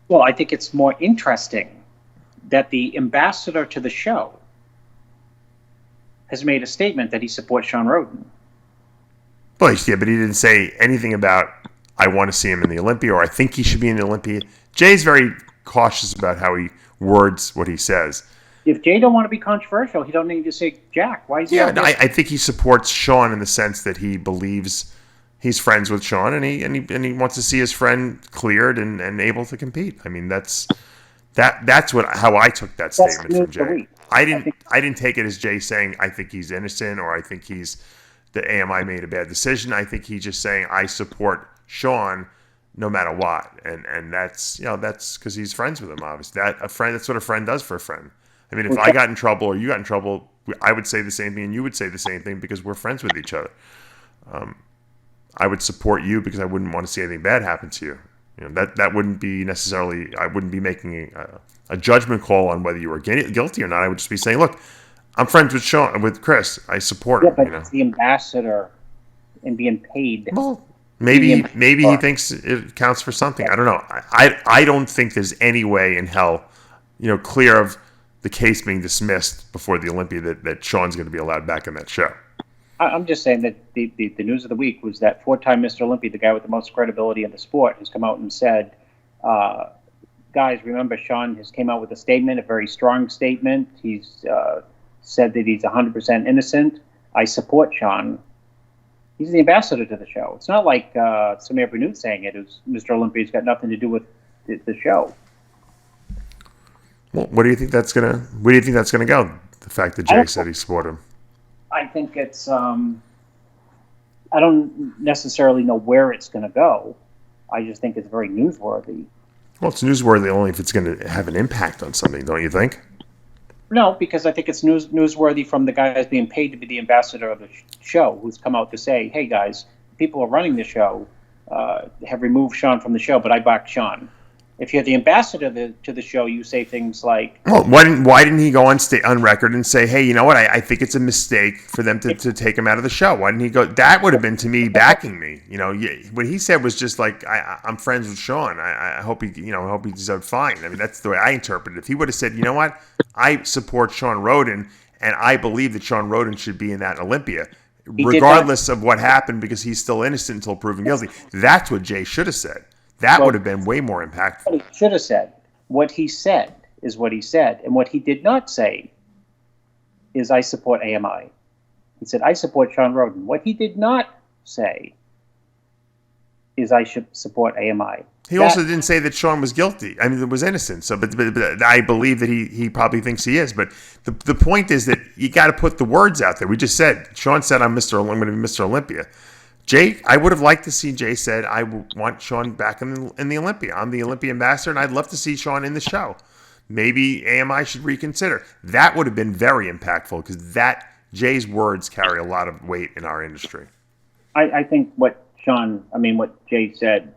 Well, I think it's more interesting that the ambassador to the show has made a statement that he supports Shawn Rhoden. Well, yeah, but he didn't say anything about I want to see him in the Olympia or I think he should be in the Olympia. Jay's very cautious about how he words what he says. If Jay don't want to be controversial, he don't need to say Jack. Why is he? Yeah, I think he supports Shawn in the sense that he believes he's friends with Shawn and he wants to see his friend cleared and able to compete. I mean, that's how I took that statement from Jay. I didn't take it as Jay saying I think he's innocent or I think that AMI made a bad decision. I think he's just saying I support Shawn no matter what, and that's because he's friends with him. Obviously, that's what a friend does for a friend. I mean, if I got in trouble or you got in trouble, I would say the same thing and you would say the same thing because we're friends with each other. I would support you because I wouldn't want to see anything bad happen to you. That wouldn't be necessarily. I wouldn't be making a judgment call on whether you were guilty or not. I would just be saying, look, I'm friends with Chris. I support him. But it's the ambassador and being paid. Well, maybe he thinks it counts for something. I don't know. I don't think there's any way in hell, clear of the case being dismissed before the Olympia that Shawn's going to be allowed back in that show. I'm just saying that the news of the week was that 4-time Mr. Olympia, the guy with the most credibility in the sport, has come out and said, guys, remember Shawn has came out with a statement, a very strong statement. He's said that he's 100% innocent. I support Shawn. He's the ambassador to the show. It's not like Samir Bannout saying it. Mr. Olympia's got nothing to do with the show. Well, where do you think that's gonna go? The fact that Jay said he supported him. I think it's. I don't necessarily know where it's going to go. I just think it's very newsworthy. Well, it's newsworthy only if it's going to have an impact on something, don't you think? No, because I think it's newsworthy from the guy that's being paid to be the ambassador of the show, who's come out to say, "Hey guys, people are running the show have removed Shawn from the show, but I back Shawn." If you're the ambassador to the show, you say things like, "Well, why didn't he go on record and say, hey, you know what? I think it's a mistake for them to take him out of the show. Why didn't he go? That would have been to me backing me. What he said was just like, I'm friends with Shawn. I hope he's fine. I mean, that's the way I interpret it. If he would have said, you know what? I support Shawn Rhoden, and I believe that Shawn Rhoden should be in that Olympia, regardless of what happened, because he's still innocent until proven guilty. That's what Jay should have said. That would have been way more impactful. What he should have said. What he said is what he said. And what he did not say is, I support AMI. He said, I support Shawn Rhoden. What he did not say is, I should support AMI. He also didn't say that Shawn was guilty. I mean, it was innocent. So, but I believe that he probably thinks he is. But the point is that you got to put the words out there. We just said, Shawn said, I'm going to be Mr. Olympia. Jay, I would have liked to see Jay said, I want Shawn back in the Olympia. I'm the Olympia ambassador, and I'd love to see Shawn in the show. Maybe AMI should reconsider. That would have been very impactful because Jay's words carry a lot of weight in our industry. I think what Jay said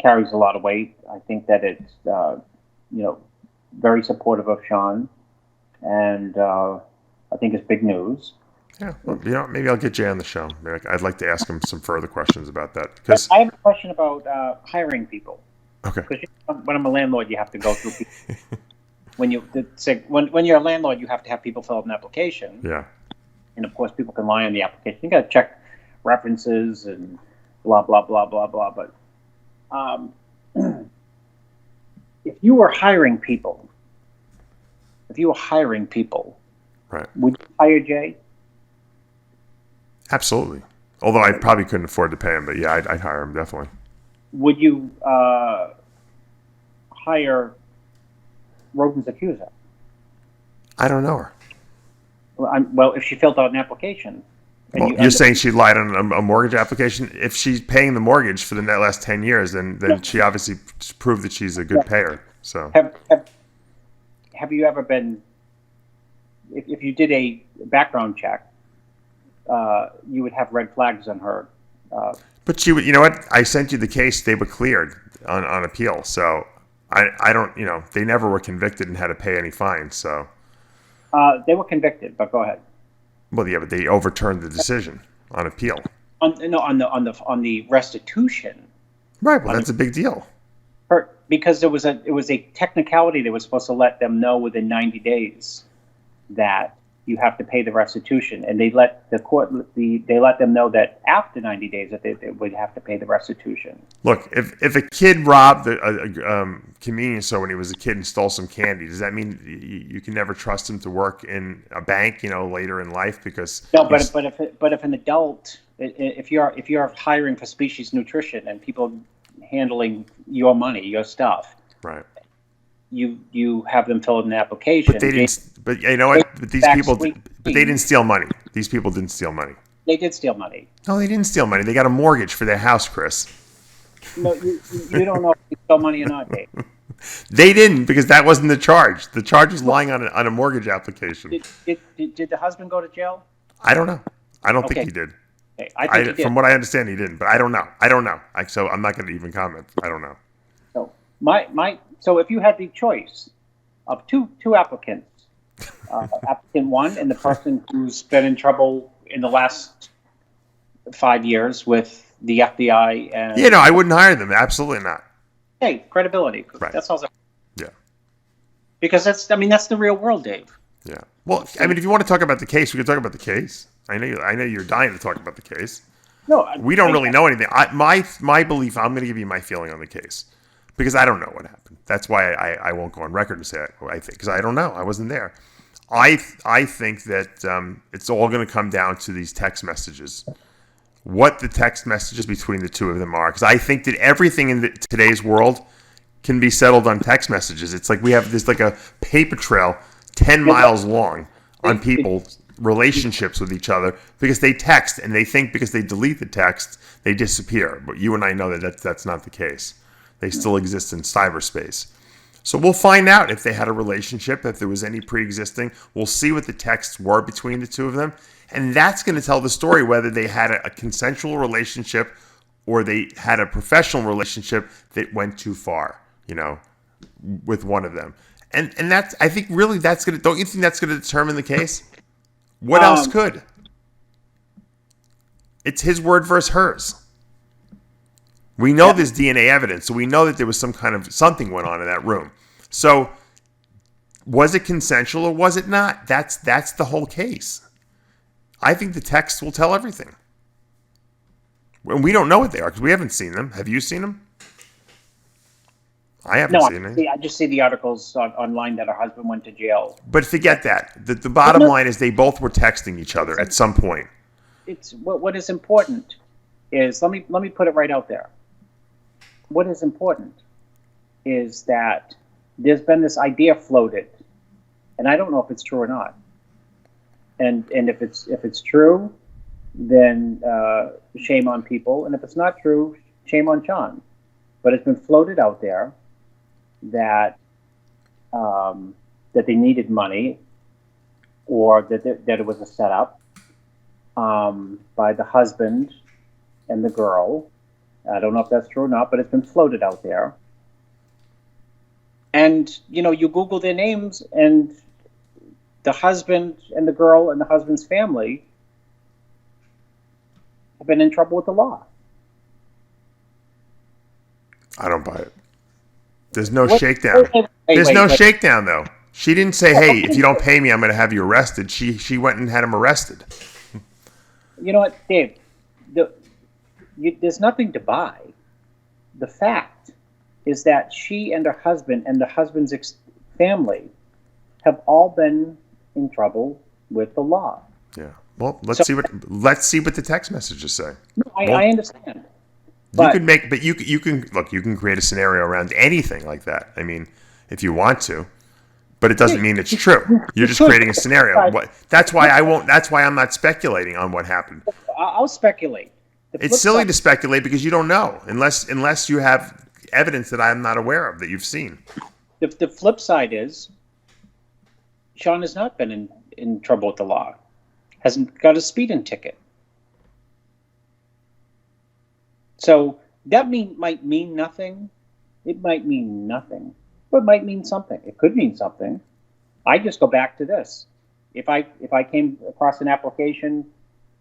carries a lot of weight. I think that it's very supportive of Shawn, and I think it's big news. Yeah, well, maybe I'll get Jay on the show. I'd like to ask him some further questions about that. Because I have a question about hiring people. Okay. Because when I'm a landlord, you have to go through people. when you're a landlord, you have to have people fill out an application. Yeah. And of course, people can lie on the application. You got to check references and blah blah blah blah blah. But if you were hiring people, right, would you hire Jay? Absolutely. Although I probably couldn't afford to pay him, but yeah, I'd hire him definitely. Would you hire Rhoden's accuser? I don't know her. Well, if she filled out an application. Well, you're saying she lied on a mortgage application? If she's paying the mortgage for the last 10 years, then she obviously proved that she's a good payer. So have you ever been, if you did a background check, you would have red flags on her. But she would, you know what? I sent you the case. They were cleared on appeal. So I don't, they never were convicted and had to pay any fines. So they were convicted, but go ahead. Well, yeah, but they overturned the decision on appeal. On the restitution. Right. Well, that's a big deal. Because it was a technicality. They were supposed to let them know within 90 days that you have to pay the restitution, and they let the court they let them know that after 90 days that they would have to pay the restitution. Look, if a kid robbed a convenience store when he was a kid and stole some candy, does that mean you can never trust him to work in a bank, later in life? Because no, but if an adult, if you're hiring for Species Nutrition and people handling your money, your stuff, right? You have them fill out an application. But they didn't. But you know what? But these people. But they didn't steal money. These people didn't steal money. They did steal money. No, they didn't steal money. They got a mortgage for their house, Chris. No, you don't know if they stole money or not, Dave. They didn't, because that wasn't the charge. The charge was lying on a mortgage application. Did the husband go to jail? I don't know. I don't think he did. Okay. I think he did. From what I understand, he didn't. But I don't know. So I'm not going to even comment. I don't know. So So if you had the choice of two applicants, applicant one and the person who's been in trouble in the last 5 years with the FBI and I wouldn't hire them. Absolutely not. Hey, credibility. Right. That's all. Yeah. Because that's the real world, Dave. Yeah. Well, I mean, if you want to talk about the case, we can talk about the case. I know you're dying to talk about the case. No, we don't really know anything. My belief. I'm going to give you my feeling on the case. Because I don't know what happened. That's why I won't go on record and say I think, because I don't know. I wasn't there. I think that it's all going to come down to these text messages. What the text messages between the two of them are. Because I think that everything in today's world can be settled on text messages. It's like we have this like a paper trail 10 miles long on people's relationships with each other because they text, and they think because they delete the text, they disappear. But you and I know that that's not the case. They still exist in cyberspace. So we'll find out if they had a relationship, if there was any pre-existing. We'll see what the texts were between the two of them. And that's going to tell the story whether they had a consensual relationship or they had a professional relationship that went too far, with one of them. And that's, I think really that's going to, don't you think that's going to determine the case? What else could? It's his word versus hers. We know there's DNA evidence, so we know that there was some kind of something went on in that room. So, was it consensual or was it not? That's the whole case. I think the text will tell everything. And we don't know what they are because we haven't seen them. Have you seen them? I haven't seen them. I just see the articles online that her husband went to jail. But forget that. The bottom line is they both were texting each other at some point. It's what is important is, let me put it right out there. What is important is that there's been this idea floated, and I don't know if it's true or not. And if it's true, then shame on people, and if it's not true, shame on Shawn. But it's been floated out there that that they needed money, or that it was a setup by the husband and the girl. I don't know if that's true or not, but it's been floated out there. And, you Google their names, and the husband and the girl and the husband's family have been in trouble with the law. I don't buy it. There's no shakedown. There's no shakedown, though. She didn't say, hey, if you don't pay me, I'm going to have you arrested. She went and had him arrested. You know what, Dave? There's nothing to buy. The fact is that she and her husband and the husband's family have all been in trouble with the law. Yeah. Well, let's see what the text messages say. No, I understand. You can create a scenario around anything like that. I mean, if you want to, but it doesn't mean it's true. You're just creating a scenario. That's why I'm not speculating on what happened. I'll speculate. It's silly to speculate because you don't know unless you have evidence that I'm not aware of that you've seen. The flip side is Shawn has not been in trouble with the law. Hasn't got a speeding ticket. So that might mean nothing. It might mean nothing. But it might mean something. It could mean something. I just go back to this. If I came across an application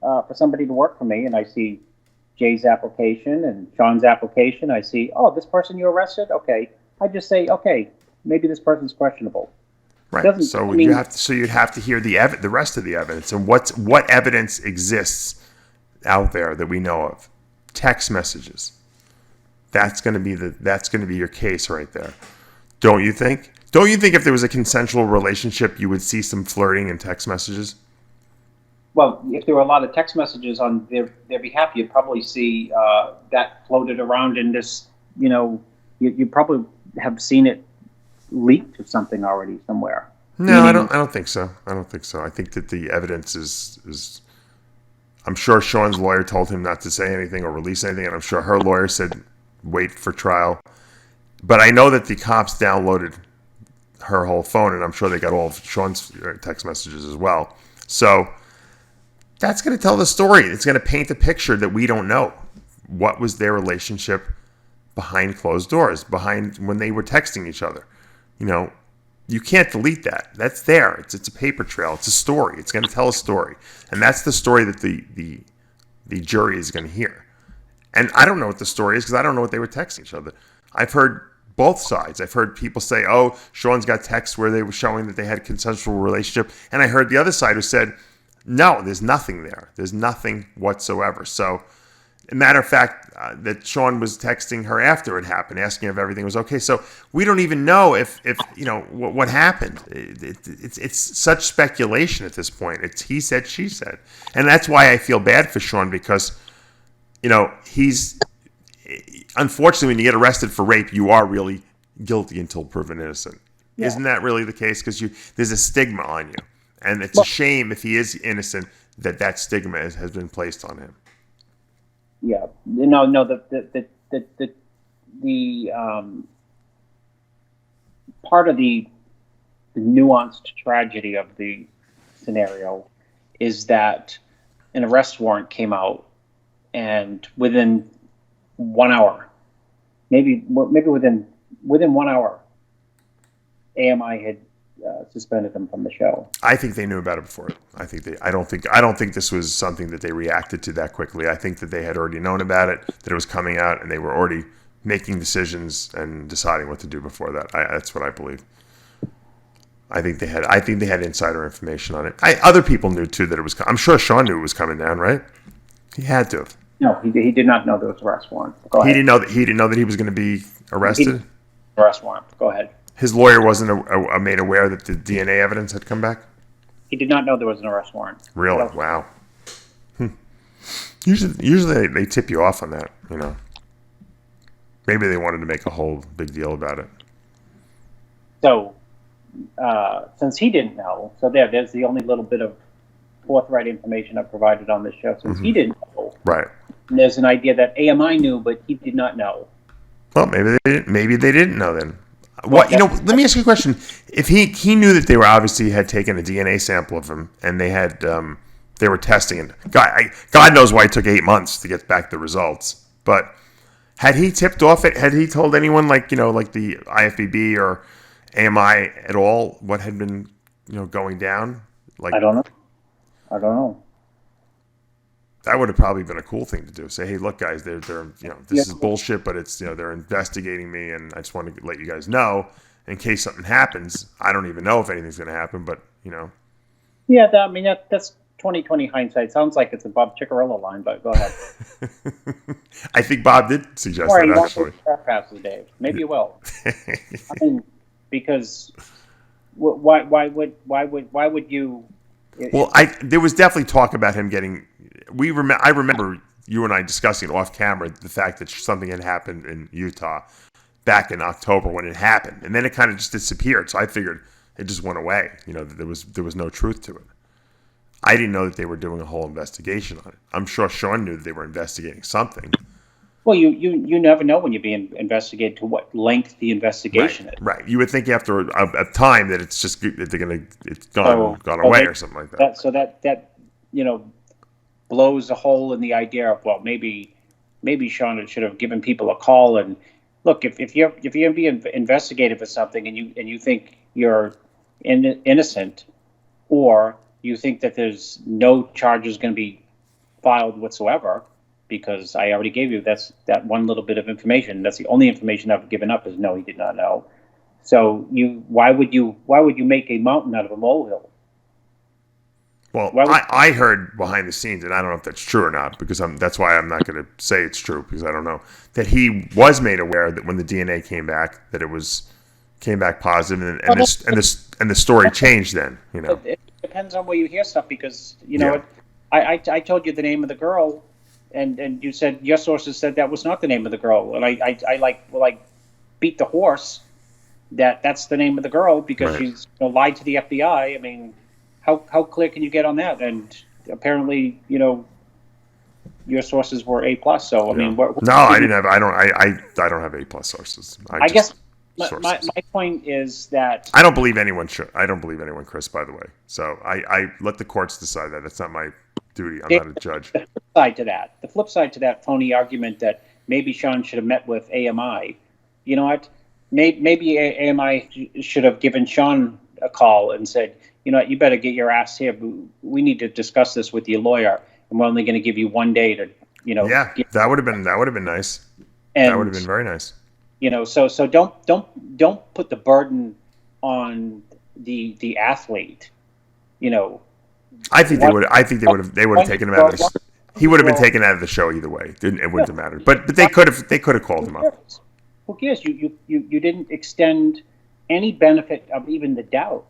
for somebody to work for me, and I see Jay's application and Shawn's application, I see, oh, this person you arrested? Okay. I just say, okay, maybe this person's questionable. Right. You'd have to hear the rest of the evidence, and what evidence exists out there that we know of. Text messages. That's going to be your case right there. Don't you think? Don't you think if there was a consensual relationship, you would see some flirting in text messages? Well, if there were a lot of text messages on their behalf, you'd probably see that floated around in this. You probably have seen it leaked or something already somewhere. No, I don't think so. I think that the evidence is. I'm sure Shawn's lawyer told him not to say anything or release anything, and I'm sure her lawyer said wait for trial. But I know that the cops downloaded her whole phone, and I'm sure they got all of Shawn's text messages as well. So that's going to tell the story. It's going to paint the picture that we don't know. What was their relationship behind closed doors, behind when they were texting each other? You can't delete that. That's there. It's a paper trail. It's a story. It's going to tell a story. And that's the story that the jury is going to hear. And I don't know what the story is because I don't know what they were texting each other. I've heard both sides. I've heard people say, oh, Shawn's got texts where they were showing that they had a consensual relationship. And I heard the other side who said, no, there's nothing there. There's nothing whatsoever. So, a matter of fact, that Shawn was texting her after it happened, asking if everything was okay. So we don't even know if what happened. It's such speculation at this point. It's he said, she said, and that's why I feel bad for Shawn because, he's unfortunately when you get arrested for rape, you are really guilty until proven innocent. Yeah. Isn't that really the case? Because there's a stigma on you, and it's a shame if he is innocent that stigma has been placed on him. Yeah, no. The part of the nuanced tragedy of the scenario is that an arrest warrant came out, and within 1 hour, maybe within 1 hour, AMI had suspended them from the show. I think they knew about it before. I don't think this was something that they reacted to that quickly. I think that they had already known about it, that it was coming out, and they were already making decisions and deciding what to do before that. That's what I believe. I think they had insider information on it. Other people knew too that it was. I'm sure Shawn knew it was coming down, right? He had to have. No, he did not know there was an arrest warrant. Go ahead. He didn't know that he was going to be arrested. Arrest warrant. Go ahead. His lawyer wasn't made aware that the DNA evidence had come back? He did not know there was an arrest warrant. Really? Wow. Usually they tip you off on that, you know. Maybe they wanted to make a whole big deal about it. So, since he didn't know, so there's the only little bit of forthright information I've provided on this show. Since he didn't know, Right. and there's an idea that AMI knew, but he did not know. Well, maybe they didn't know then. What let me ask you a question. If he knew that they were obviously had taken a DNA sample of him and they had they were testing it. God knows why it took 8 months to get back the results. But had he tipped off it? Had he told anyone like the IFBB or AMI at all what had been going down? Like I don't know. That would have probably been a cool thing to do. Say, hey, look, guys, they're this is bullshit, but it's they're investigating me, and I just want to let you guys know in case something happens. I don't even know if anything's going to happen, but Yeah, that's 2020 hindsight. Sounds like it's a Bob Ciccarello line, but go ahead. I think Bob did suggest that actually. Passes, Dave. Maybe you will. Because why would you? Well, there was definitely talk about him getting. I remember you and I discussing off camera the fact that something had happened in Utah back in October when it happened, and then it kind of just disappeared. So I figured it just went away. There was no truth to it. I didn't know that they were doing a whole investigation on it. I'm sure Shawn knew that they were investigating something. Well, you never know when you're being investigated to what length the investigation is. Right. You would think after a time that it's just it's gone away or something like that. So that blows a hole in the idea of, well, maybe Shawn should have given people a call and look, if you're being investigated for something and you think you're innocent, or you think that there's no charges going to be filed whatsoever, because I already gave you that one little bit of information. That's the only information I've given up is no, he did not know. So why would you make a mountain out of a molehill? Well, I heard behind the scenes, and I don't know if that's true or not, because that's why I'm not going to say it's true, because I don't know, that he was made aware that when the DNA came back, that it came back positive, and the story changed then. It depends on where you hear stuff, because I told you the name of the girl, and you said your sources said that was not the name of the girl, and I beat the horse that's the name of the girl because she's lied to the FBI. I mean, how clear can you get on that? And apparently, your sources were A+. So I mean, I didn't have. I don't have A+ sources. I guess my point is that I don't believe anyone should. I don't believe anyone, Chris. By the way, so I let the courts decide that. That's not my duty. I'm not a judge. The flip side to that phony argument that maybe Shawn should have met with AMI. You know what? Maybe AMI should have given Shawn a call and said, you better get your ass here. We need to discuss this with your lawyer, and we're only going to give you 1 day to, Yeah, that would have been nice. And, that would have been very nice. So don't put the burden on the athlete. I think they would have taken him out of the. He would have been taken out of the show either way. It wouldn't have mattered. But they could have called him up. Who cares? You didn't extend any benefit of even the doubt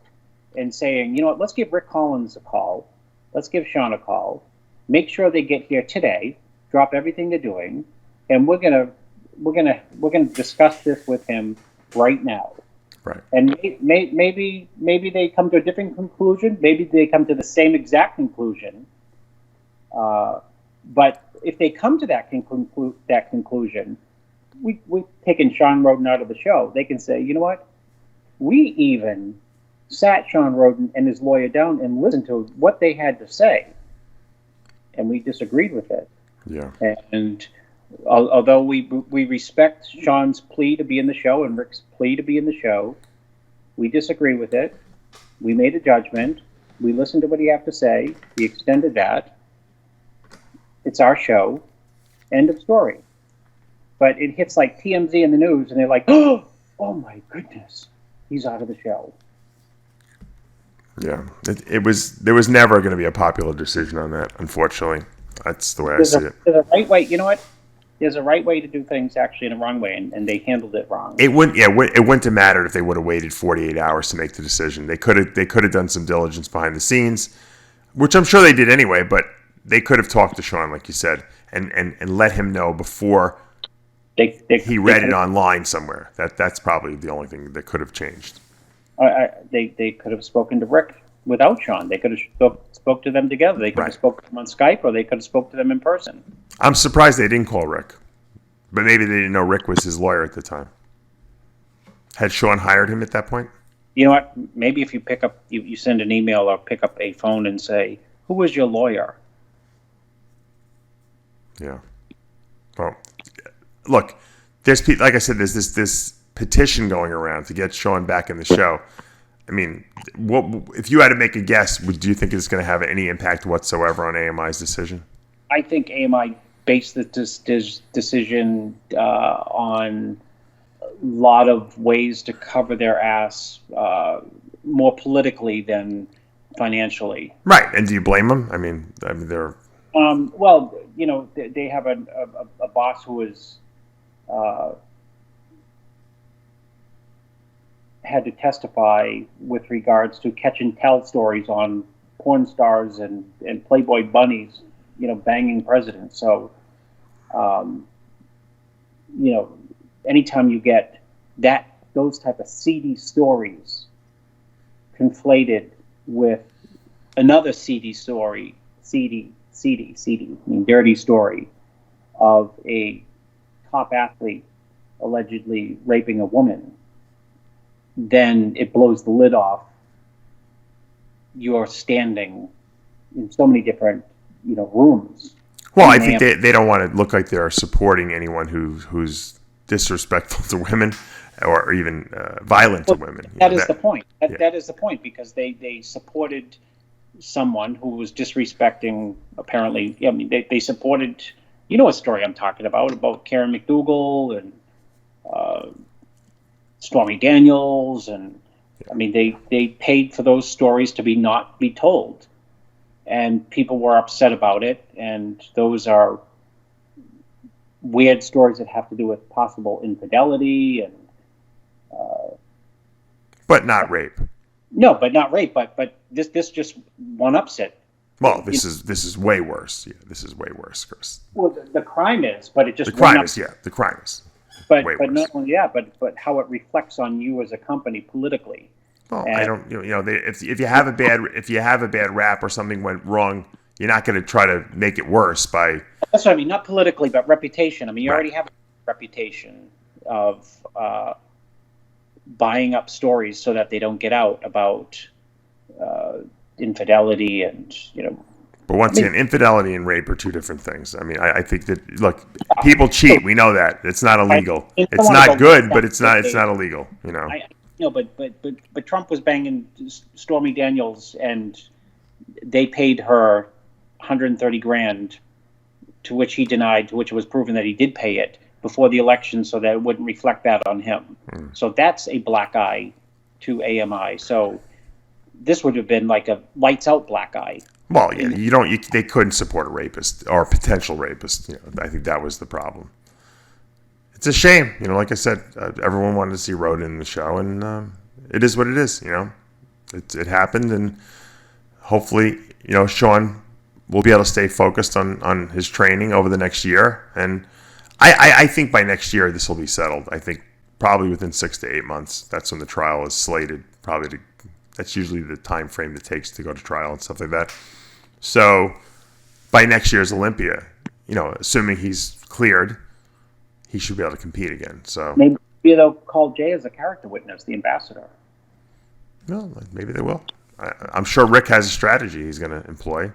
and saying, let's give Rick Collins a call. Let's give Shawn a call. Make sure they get here today. Drop everything they're doing, and we're gonna discuss this with him right now. Right. And maybe they come to a different conclusion. Maybe they come to the same exact conclusion. But if they come to that conclusion, we've taken Shawn Rhoden out of the show. They can say, you know what? We even sat Shawn Rhoden and his lawyer down and listened to what they had to say, and we disagreed with it. Yeah. And although we respect Shawn's plea to be in the show and Rick's plea to be in the show, we disagree with it. We made a judgment. We listened to what he had to say. We extended that. It's our show. End of story. But it hits like TMZ in the news, and they're like, oh my goodness, he's out of the show. Yeah. There was never going to be a popular decision on that, unfortunately. That's the way I see it. There's a right way. You know what? There's a right way to do things, actually, in a wrong way, and they handled it wrong. It wouldn't have mattered if they would have waited 48 hours to make the decision. They could have done some diligence behind the scenes, which I'm sure they did anyway. But they could have talked to Shawn, like you said, and let him know before he read it online somewhere. That's probably the only thing that could have changed. They could have spoken to Rick without Shawn. They could have spoke to them together. They could have spoken to them on Skype, or they could have spoke to them in person. I'm surprised they didn't call Rick, but maybe they didn't know Rick was his lawyer at the time. Had Shawn hired him at that point? You know what? Maybe if you pick up, you send an email or pick up a phone and say, "Who was your lawyer?" Yeah. Well, look, there's like I said, there's this petition going around to get Shawn back in the show. I mean, what if you had to make a guess? Do you think it's going to have any impact whatsoever on AMI's decision? I think AMI based this decision on a lot of ways to cover their ass, more politically than financially. Right, and do you blame them? I mean, they're well, you know, they have a boss who is had to testify with regards to catch and tell stories on porn stars and Playboy bunnies, you know, banging presidents. So, you know, anytime you get those type of seedy stories conflated with another seedy story, seedy, I mean, dirty story of a top athlete allegedly raping a woman, then it blows the lid off your standing in so many different, you know, rooms. Well, I think they don't want to look like they're supporting anyone who's disrespectful to women or even violent to women. That is the point. That is the point, because they supported someone who was disrespecting, apparently. I mean, they supported, you know what story I'm talking about Karen McDougal and Stormy Daniels, and I mean, they paid for those stories to not be told, and people were upset about it. And those are weird stories that have to do with possible infidelity and. But not rape. No, but not rape. But this just one-ups it. Well, this is way worse. Yeah, this is way worse, Chris. Well, the crime is, but it just the crime is. But way not worse. only but how it reflects on you as a company politically. Well, I don't. You know, if you have a bad rap or something went wrong, you're not going to try to make it worse by. That's what I mean. Not politically, but reputation. I mean, you already have a reputation of buying up stories so that they don't get out about infidelity and, you know. But once again, infidelity and rape are two different things. I mean, I think that, look, people cheat. We know that. It's not illegal. It's not good, but it's not illegal. You know. But Trump was banging Stormy Daniels, and they paid her $130,000, to which he denied, to which it was proven that he did pay it before the election, so that it wouldn't reflect that on him. So that's a black eye to AMI. So this would have been like a lights out black eye. Well, yeah, they couldn't support a rapist or a potential rapist. You know, I think that was the problem. It's a shame, you know. Like I said, everyone wanted to see Rhoden in the show, and it is what it is. You know, it happened, and hopefully, you know, Shawn will be able to stay focused on his training over the next year. And I think by next year this will be settled. I think probably within 6 to 8 months. That's when the trial is slated. That's usually the time frame it takes to go to trial and stuff like that. So by next year's Olympia, you know, assuming he's cleared, he should be able to compete again. So maybe they'll call Jay as a character witness, the ambassador. Well, maybe they will. I'm sure Rick has a strategy he's going to employ.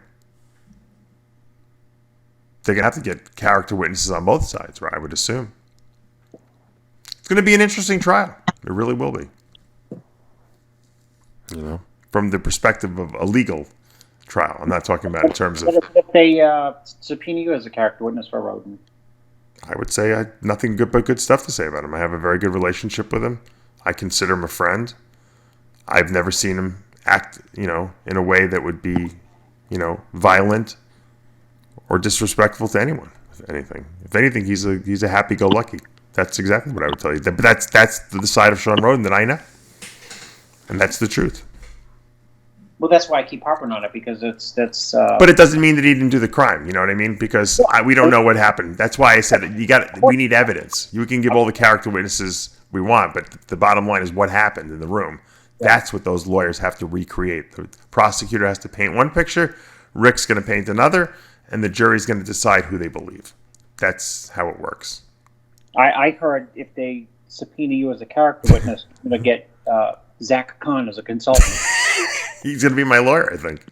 They're going to have to get character witnesses on both sides, right? I would assume. It's going to be an interesting trial. It really will be. You know, from the perspective of a legal trial. I'm not talking about in terms of... If they subpoena you as a character witness for Rhoden? I would say I had nothing good but good stuff to say about him. I have a very good relationship with him. I consider him a friend. I've never seen him act, you know, in a way that would be, you know, violent or disrespectful to anyone. If anything, he's a happy-go-lucky. That's exactly what I would tell you. But that's the side of Shawn Rhoden that I know, and that's the truth. Well, that's why I keep harping on it, because that's. But it doesn't mean that he didn't do the crime. You know what I mean? Because we don't know what happened. That's why I said we need evidence. You can give all the character witnesses we want, but the bottom line is what happened in the room. That's what those lawyers have to recreate. The prosecutor has to paint one picture, Rick's going to paint another, and the jury's going to decide who they believe. That's how it works. I heard if they subpoena you as a character witness, you're going to get Zach Kahn as a consultant. He's going to be my lawyer, I think.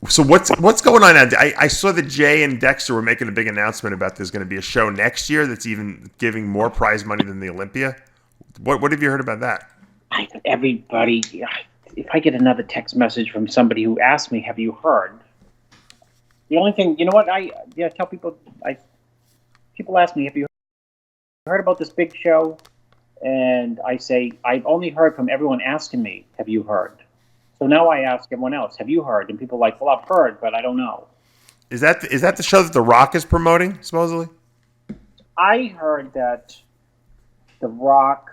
So what's going on now? I saw that Jay and Dexter were making a big announcement about there's going to be a show next year that's even giving more prize money than the Olympia. What have you heard about that? Everybody, if I get another text message from somebody who asks me, "Have you heard?" The only thing, you know what, I tell people, people ask me, "Have you heard about this big show?" And I say, "I've only heard from everyone asking me, have you heard?" So now I ask everyone else, "Have you heard?" And people are like, "Well, I've heard, but I don't know." Is that the show that The Rock is promoting, supposedly? I heard that The Rock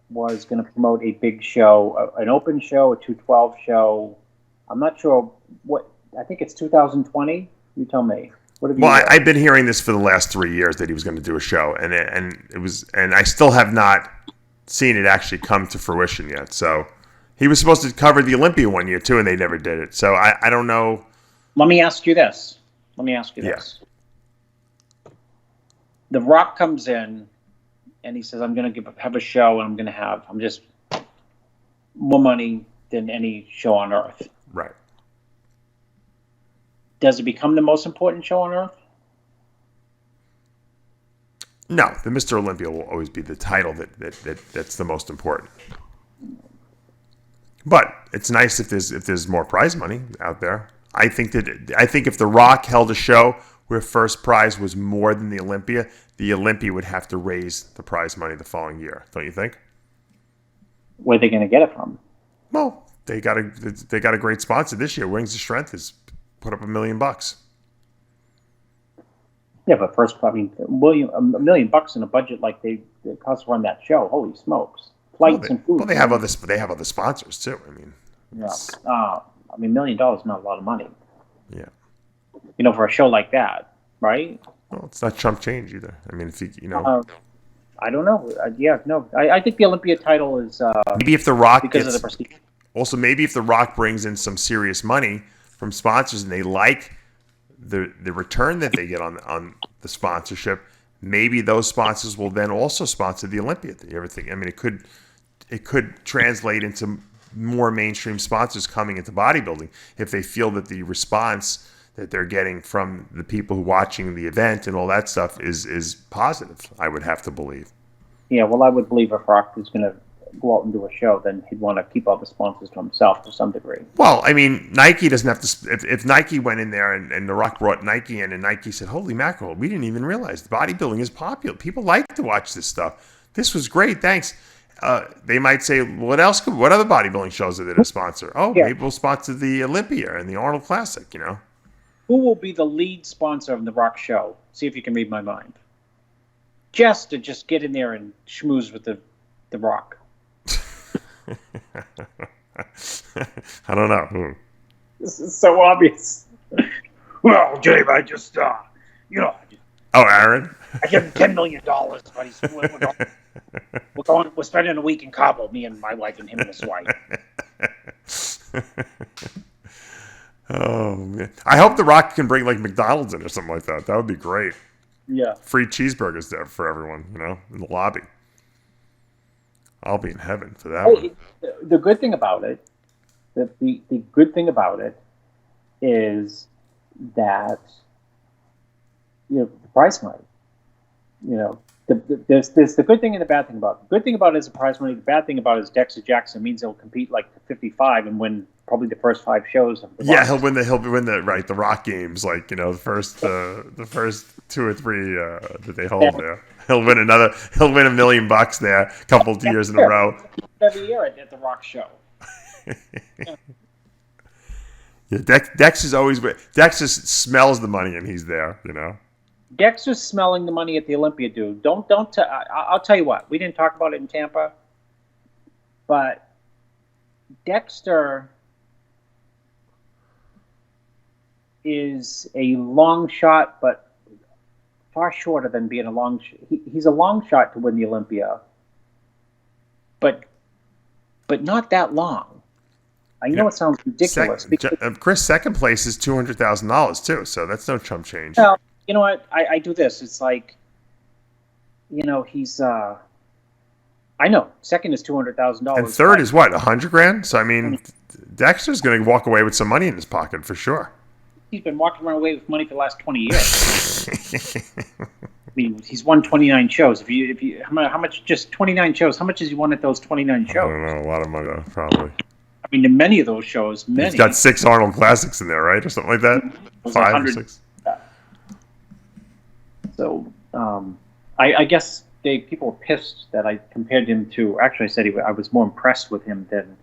was going to promote a big show, an open show, a 212 show. I'm not sure what. I think it's 2020. You tell me. What have you? Well, I've been hearing this for the last 3 years that he was going to do a show, and I still have not seen it actually come to fruition yet. So he was supposed to cover the Olympia one year too, and they never did it. So I don't know. Let me ask you this. Yes. The Rock comes in, and he says, "I'm going to have a show, and I'm just more money than any show on earth." Right. Does it become the most important show on earth? No, the Mr. Olympia will always be the title that's the most important. But it's nice if there's more prize money out there. I think if The Rock held a show where first prize was more than the Olympia would have to raise the prize money the following year. Don't you think? Where are they going to get it from? Well, they got a great sponsor this year. Wings of Strength has put up $1 million. Yeah, but first, I mean, $1 million in a budget like they cost to run that show. Holy smokes! Flights and food. Well, they have other sponsors too. I mean, yeah. I mean, $1 million is not a lot of money. Yeah. You know, for a show like that, right? Well, it's not chump change either. I mean, if you know. I don't know. I think the Olympia title is maybe if The Rock because of the prestige. Also, maybe if The Rock brings in some serious money from sponsors and they like the return that they get on the sponsorship, maybe those sponsors will then also sponsor the Olympia. You ever think? I mean, it could translate into more mainstream sponsors coming into bodybuilding if they feel that the response that they're getting from the people who are watching the event and all that stuff is positive. I would have to believe. Yeah, well, I would believe if Rock was going to go out and do a show, then he'd want to keep all the sponsors to himself to some degree. Well, I mean, Nike doesn't have to. If Nike went in there and The Rock brought Nike in, and Nike said, "Holy mackerel, we didn't even realize bodybuilding is popular. People like to watch this stuff. This was great. Thanks." They might say, "What else? What other bodybuilding shows are there to sponsor?" Oh, yeah. Maybe we'll sponsor the Olympia and the Arnold Classic. You know, who will be the lead sponsor of the Rock show? See if you can read my mind. Just get in there and schmooze with the Rock. I don't know. This is so obvious. Well, Dave, I just, you know. Oh, Aaron? I give him $10 million, but we're spending a week in Cabo, me and my wife and him and his wife. Oh, man. I hope The Rock can bring, like, McDonald's in or something like that. That would be great. Yeah. Free cheeseburgers there for everyone, you know, in the lobby. I'll be in heaven for that one. The good thing about it, the good thing about it is that, you know, the prize money. You know, there's the good thing and the bad thing about it. The good thing about it is the prize money. The bad thing about it is Dexter Jackson means he'll compete like to 55 and win probably the first 5 shows of the Yeah, he'll win the Rock games, like, you know, the first 2 or 3 that they hold there. He'll win $1 million there a couple of years in a row. Every year at the Rock show. Yeah, Dex smells the money and he's there, you know. Dexter's smelling the money at the Olympia, dude. I'll tell you what. We didn't talk about it in Tampa, but Dexter is a long shot, but far shorter than being a long. He's a long shot to win the Olympia, but not that long. I know it sounds ridiculous. Chris, second place is $200,000 too, so that's no chump change. Well, you know what? I do this. It's like, he's. I know second is $200,000, and third is what, $100,000. So I mean, Dexter's going to walk away with some money in his pocket for sure. He's been walking away with money for the last 20 years. I mean, he's won 29 shows. If you, how much? Just 29 shows. How much has he won at those 29 shows? I don't know. A lot of money, probably. I mean, in many of those shows, He's got 6 Arnold Classics in there, right, or something like that. 5 or 6. So, I guess people were pissed that I compared him to. Actually, I said I was more impressed with him than.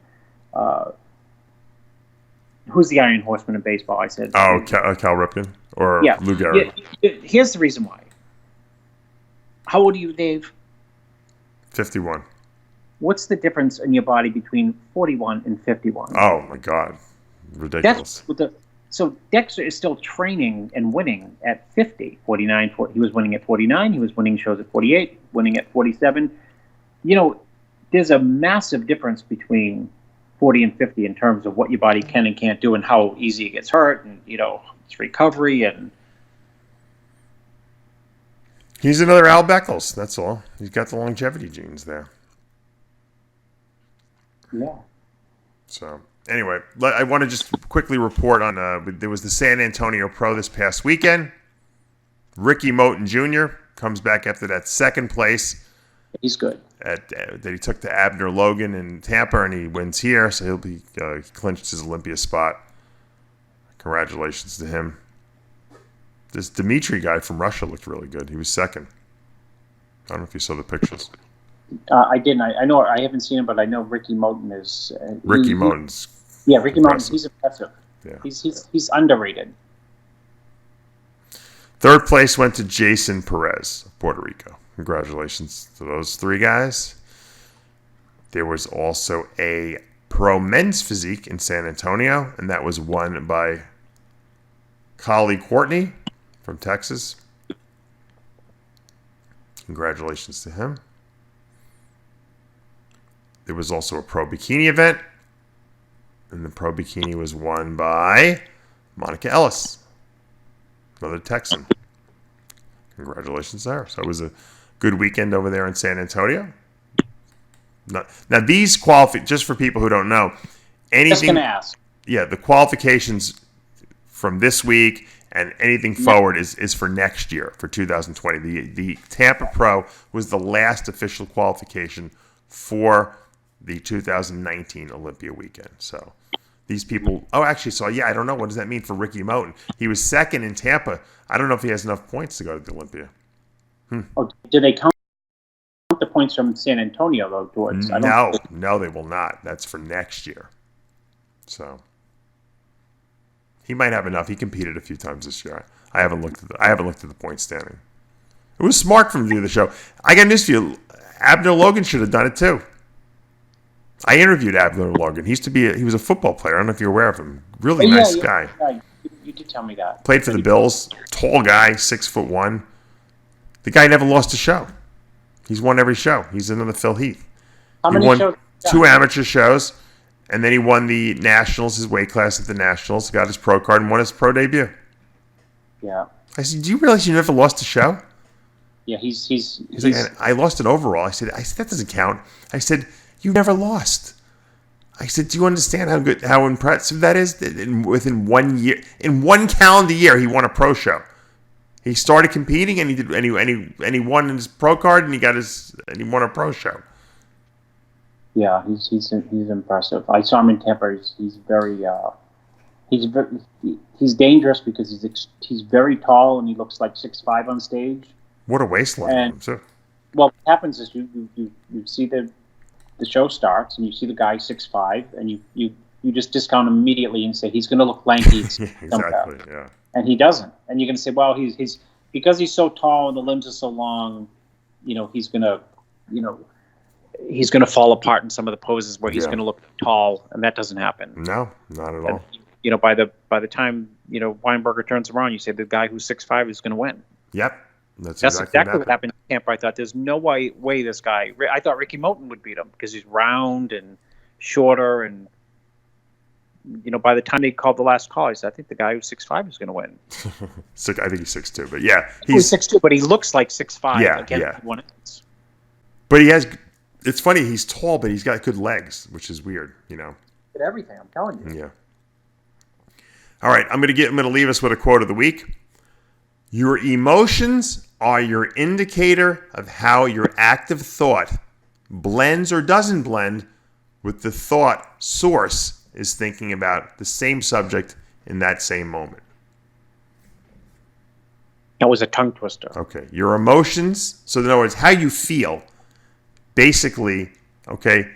Who's the Iron Horseman in baseball? I said. Oh, Cal Ripken or Lou Gehrig. Yeah, here's the reason why. How old are you, Dave? 51. What's the difference in your body between 41 and 51? Oh my God, ridiculous. So Dexter is still training and winning at 50, 49. He was winning at 49. He was winning shows at 48, winning at 47. There's a massive difference between 40 and 50 in terms of what your body can and can't do and how easy it gets hurt and, its recovery. And he's another Al Beckles, that's all. He's got the longevity genes there. Yeah. So, anyway, I want to just quickly report on, there was the San Antonio Pro this past weekend. Ricky Moten Jr. comes back after that second place. He's good. That he took to Abner Logan in Tampa, and he wins here, so he'll be clinched his Olympia spot. Congratulations to him. This Dmitry guy from Russia looked really good. He was second. I don't know if you saw the pictures. I didn't. I know. I haven't seen him, but I know Ricky Moten is. Ricky Moten's. Yeah, Ricky Moten. He's impressive. Yeah. He's underrated. Third place went to Jason Perez of Puerto Rico. Congratulations to those 3 guys. There was also a pro men's physique in San Antonio, and that was won by Collie Courtney from Texas. Congratulations to him. There was also a pro bikini event, and the pro bikini was won by Monica Ellis, another Texan. Congratulations there. So it was a good weekend over there in San Antonio. Now these just for people who don't know, anything. Just gonna ask. Yeah, the qualifications from this week and anything forward is for next year, for 2020. The Tampa Pro was the last official qualification for the 2019 Olympia weekend. So these people, I don't know. What does that mean for Ricky Moten? He was second in Tampa. I don't know if he has enough points to go to the Olympia. Oh, do they count the points from San Antonio, though, towards? No, they will not. That's for next year. So he might have enough. He competed a few times this year. I haven't looked at the point standing. It was smart from the show. I got news for you. Abner Logan should have done it too. I interviewed Abner Logan. He was a football player. I don't know if you're aware of him. Really nice guy. Yeah, you did tell me that. Played for the Bills. Tall guy, 6'1". The guy never lost a show. He's won every show. He's another Phil Heath. How many won shows? 2 amateur shows, and then he won the Nationals, his weight class at the Nationals, got his pro card, and won his pro debut. Yeah. I said, do you realize you never lost a show? Yeah, he's like, I lost an overall. I said, that doesn't count. I said, you never lost. I said, do you understand how impressive that is? Within 1 year, in 1 calendar year, he won a pro show. He started competing, and he won his pro card, and he won a pro show. Yeah, he's impressive. I saw him in Tampa. He's dangerous because he's very tall and he looks like 6'5" on stage. What a waistline! Too. Well, what happens is you see the show starts and you see the guy 6'5", and you just discount him immediately and say he's going to look lanky. Yeah, exactly. Yeah. And he doesn't. And you're going to say, well, he's because he's so tall and the limbs are so long, he's going to, he's going to fall apart in some of the poses where he's Yeah. going to look tall, and that doesn't happen. No, not at all. And, by the time Weinberger turns around, you say the guy who's 6'5" is going to win. Yep. That's exactly what happened in camp. I thought there's no way this guy. I thought Ricky Moulton would beat him because he's round and shorter, and by the time they called the last call, I said, I think the guy who's 6'5" is going to win. I think he's 6'2", but yeah, he's 6'2", but he looks like 6'5". Yeah. 1 inch. But he has. It's funny. He's tall, but he's got good legs, which is weird. Did everything. I'm telling you. Yeah. All right, I'm going to leave us with a quote of the week. Your emotions are your indicator of how your active thought blends or doesn't blend with the thought source is thinking about the same subject in that same moment. That was a tongue twister. Okay. Your emotions, so in other words, how you feel, basically, okay,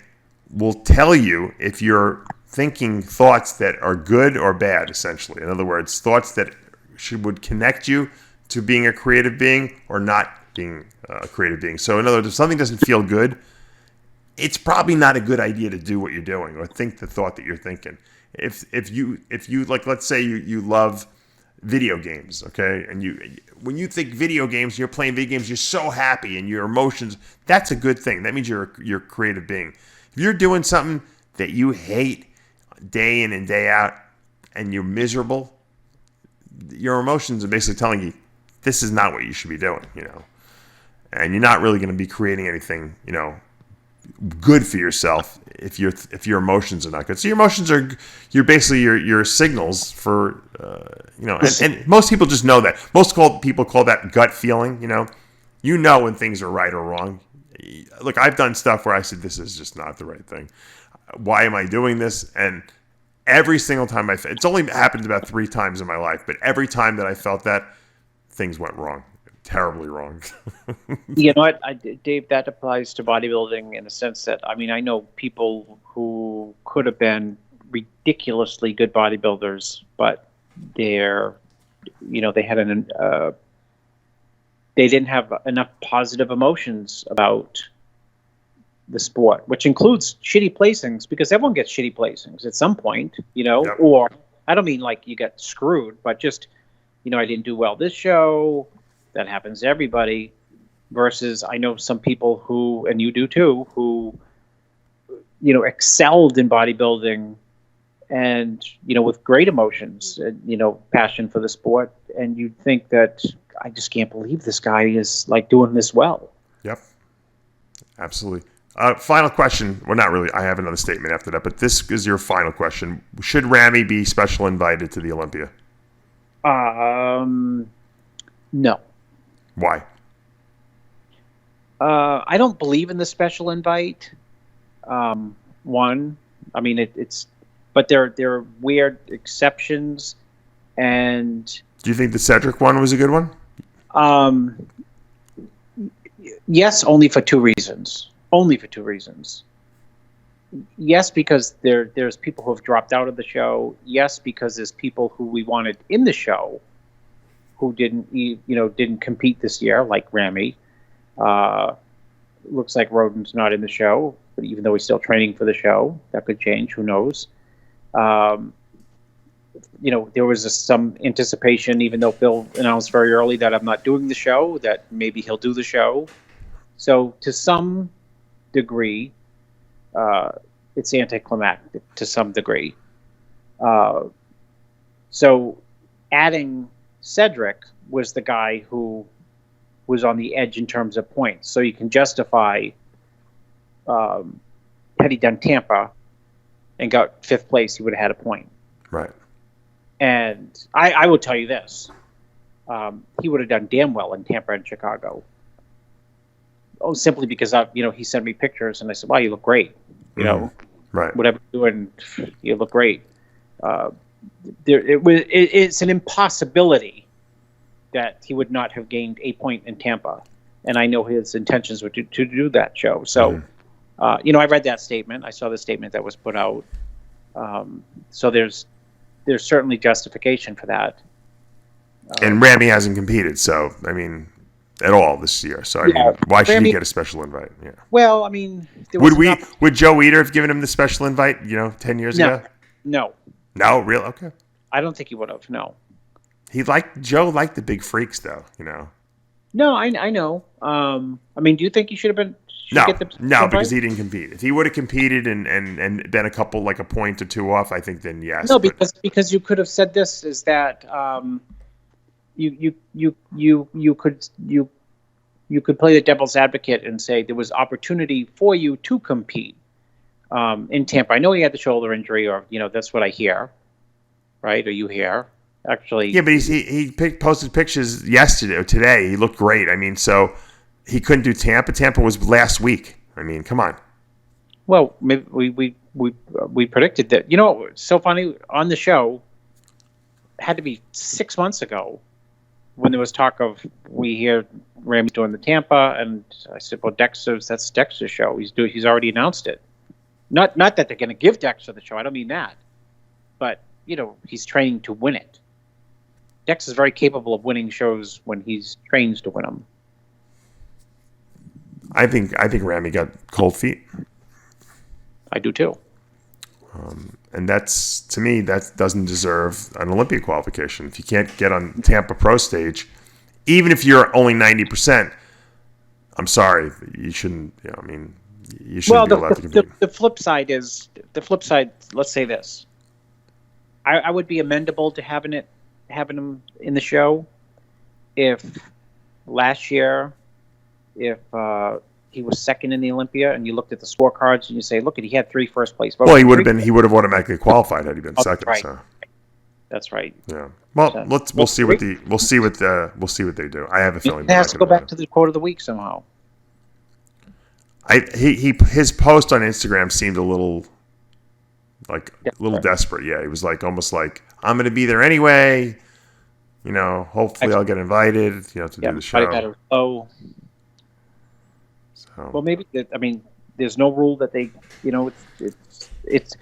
will tell you if you're thinking thoughts that are good or bad, essentially. In other words, thoughts that would connect you to being a creative being or not being a creative being. So in other words, if something doesn't feel good, it's probably not a good idea to do what you're doing or think the thought that you're thinking. If you like, let's say you love video games, okay, and when you think video games, you're playing video games, you're so happy and your emotions, that's a good thing. That means you're a creative being. If you're doing something that you hate day in and day out and you're miserable, your emotions are basically telling you this is not what you should be doing, and you're not really going to be creating anything, good for yourself if your emotions are not good. So your emotions are basically your signals for and most people just know that. Most people call that gut feeling. When things are right or wrong. Look, I've done stuff where I said this is just not the right thing. Why am I doing this? And every single time it's only happened about 3 times in my life, but every time that I felt that, things went wrong. Terribly wrong. You know what, Dave, that applies to bodybuilding in the sense that, I know people who could have been ridiculously good bodybuilders, but they didn't have enough positive emotions about the sport, which includes shitty placings, because everyone gets shitty placings at some point, Yep. Or I don't mean like you get screwed, but just, I didn't do well this show. That happens to everybody. Versus I know some people who, and you do too, who, excelled in bodybuilding and, with great emotions, and, passion for the sport. And you'd think that I just can't believe this guy is like doing this well. Yep. Absolutely. Final question. Well, not really. I have another statement after that, but this is your final question. Should Ramy be special invited to the Olympia? No. Why? I don't believe in the special invite. But there are weird exceptions. And do you think the Cedric one was a good one? Yes, only for 2 reasons. Yes, because there's people who have dropped out of the show. Yes, because there's people who we wanted in the show who didn't compete this year, like Ramy. Looks like Rhoden's not in the show, but even though he's still training for the show, that could change. Who knows? There was some anticipation, even though Phil announced very early that I'm not doing the show, that maybe he'll do the show. So to some degree, it's anticlimactic to some degree. So adding Cedric was the guy who was on the edge in terms of points. So you can justify had he done Tampa and got 5th place, he would have had a point. Right. And I will tell you this. He would have done damn well in Tampa and Chicago. Oh, simply because he sent me pictures and I said, "Wow, you look great." Right. Whatever you're doing, you look great. It's an impossibility that he would not have gained a point in Tampa, and I know his intentions were to do that show. So, I read that statement. I saw the statement that was put out. So there's certainly justification for that. And Ramy hasn't competed, so at all this year. So I mean, why should he get a special invite? Yeah. Well, I mean, would Joe Eater have given him the special invite? 10 years ago? No. No, real okay. I don't think he would have. No. Joe liked the big freaks though. No, I know. I mean, do you think he should have been? No, because he didn't compete. If he would have competed and been a couple, like a point or two off, I think then yes. No, because you could have said this is that you could play the devil's advocate and say there was opportunity for you to compete in Tampa. I know he had the shoulder injury, or that's what I hear, right? Or you hear actually? Yeah, but he posted pictures yesterday or today. He looked great. I mean, so. He couldn't do Tampa. Tampa was last week. I mean, come on. Well, maybe we predicted that. It's so funny on the show. It had to be 6 months ago when there was talk of we hear Ramy doing the Tampa, and I said, "Well, that's Dexter's show. He's already announced it. Not that they're going to give Dexter the show. I don't mean that, but he's training to win it. Dexter's very capable of winning shows when he's trains to win them." I think Ramy got cold feet. I do too. And that's, to me, that doesn't deserve an Olympia qualification. If you can't get on Tampa Pro stage, even if you're only 90%, I'm sorry, you shouldn't. You shouldn't be allowed to compete. The flip side. Let's say this: I would be amendable to having him in the show if last year. If he was second in the Olympia, and you looked at the scorecards and you say, "Look, he had 3 first place votes." Well, he would have automatically qualified had he been second. Right. So. That's right. Yeah. Well, we'll see what they do. I have a feeling it has to go back to the quote of the week somehow. His post on Instagram seemed a little desperate. Yeah, he was almost like, "I'm going to be there anyway. Hopefully I'll get invited. To do the show." Well, maybe there's no rule that they, it's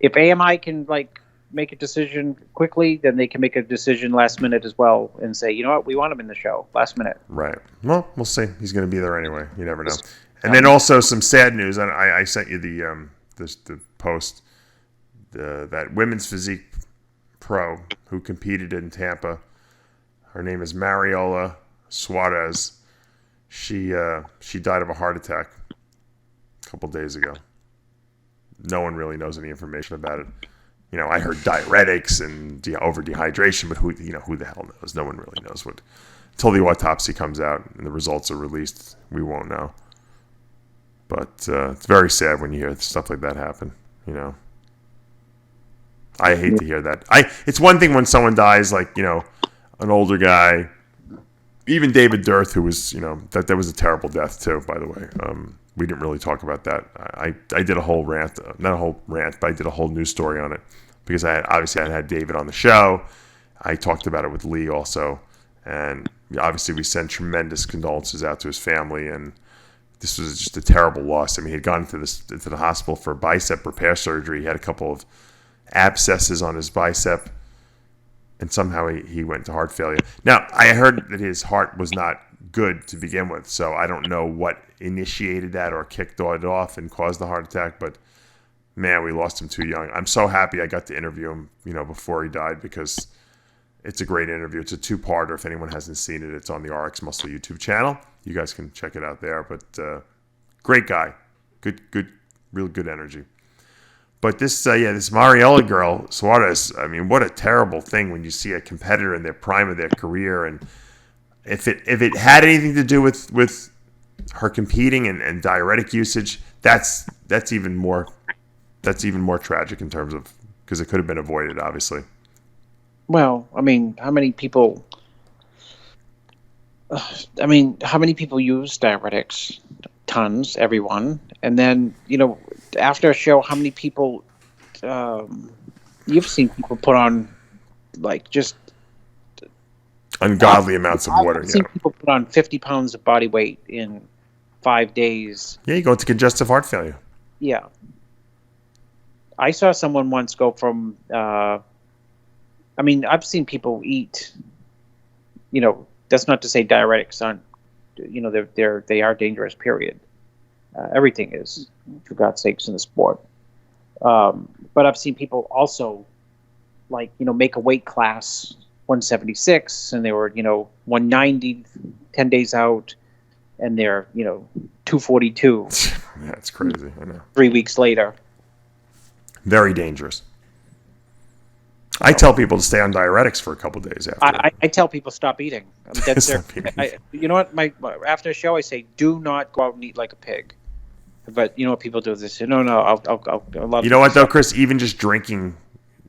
if AMI can make a decision quickly, then they can make a decision last minute as well and say, you know what, we want him in the show last minute. Right. Well, we'll see. He's going to be there anyway. You never know. And then also some sad news. I sent you the post. That women's physique pro who competed in Tampa. Her name is Mariola Suarez. She died of a heart attack a couple days ago. No one really knows any information about it. I heard diuretics and over dehydration, but who the hell knows? No one really knows what. Until the autopsy comes out and the results are released, we won't know. But it's very sad when you hear stuff like that happen. I hate to hear that. It's one thing when someone dies, an older guy. Even David Dirth, who was, that was a terrible death too, by the way. We didn't really talk about that. I did a whole rant, not a whole rant, but I did a whole news story on it because I had David on the show. I talked about it with Lee also. And obviously we sent tremendous condolences out to his family. And this was just a terrible loss. He had gone to the hospital for bicep repair surgery. He had a couple of abscesses on his bicep. And somehow he went to heart failure. Now, I heard that his heart was not good to begin with, so I don't know what initiated that or kicked it off and caused the heart attack, but man, we lost him too young. I'm so happy I got to interview him, before he died because it's a great interview. It's a 2-parter. If anyone hasn't seen it, it's on the RxMuscle YouTube channel. You guys can check it out there, but great guy. Good, real good energy. But this Mariella girl, Suarez, what a terrible thing when you see a competitor in their prime of their career. And if it had anything to do with her competing and diuretic usage, that's even more tragic in terms of, because it could have been avoided, obviously. Well, how many people? How many people use diuretics? Tons, everyone. And then, after a show, how many people you've seen people put on just ungodly amounts of water. I've seen people put on 50 pounds of body weight in 5 days. Yeah, you go into congestive heart failure. Yeah. I saw someone once go from I've seen people eat, that's not to say diuretics aren't they are dangerous. Period. Everything is, for God's sakes, in the sport. But I've seen people also, make a weight class 176, and they were 190 10 days out, and they're 242. That's crazy. I know. 3 weeks later. Very dangerous. I tell people to stay on diuretics for a couple days after. I tell people stop eating. You know what? After a show, I say, do not go out and eat like a pig. But you know what people do? They say, no, I'll you know what though, Chris? Even just drinking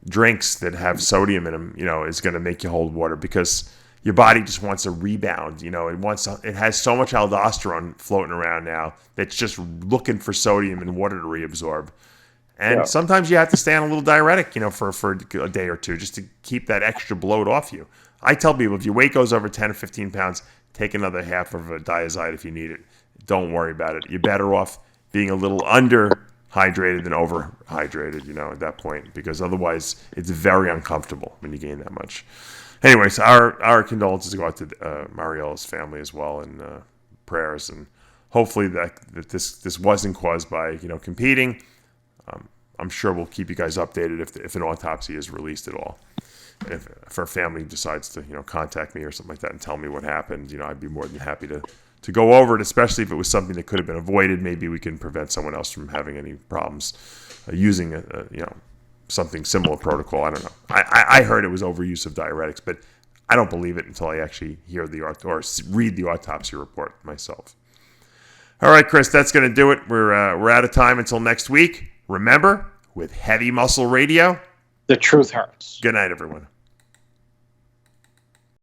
drinks that have sodium in them, is going to make you hold water because your body just wants a rebound. It has so much aldosterone floating around now that's just looking for sodium and water to reabsorb. And sometimes you have to stay on a little diuretic, for a day or two just to keep that extra bloat off you. I tell people if your weight goes over 10 or 15 pounds, take another half of a Diazide if you need it. Don't worry about it. You're better off being a little underhydrated than overhydrated, at that point, because otherwise it's very uncomfortable when you gain that much. Anyways, our condolences go out to Mariella's family as well, and prayers, and hopefully that this wasn't caused by competing. I'm sure we'll keep you guys updated if an autopsy is released at all. If her family decides to contact me or something like that and tell me what happened, I'd be more than happy to go over it, especially if it was something that could have been avoided. Maybe we can prevent someone else from having any problems using something similar protocol. I don't know. I heard it was overuse of diuretics, but I don't believe it until I actually hear or read the autopsy report myself. All right, Chris, that's going to do it. We're out of time until next week. Remember, with Heavy Muscle Radio, the truth hurts. Good night, everyone.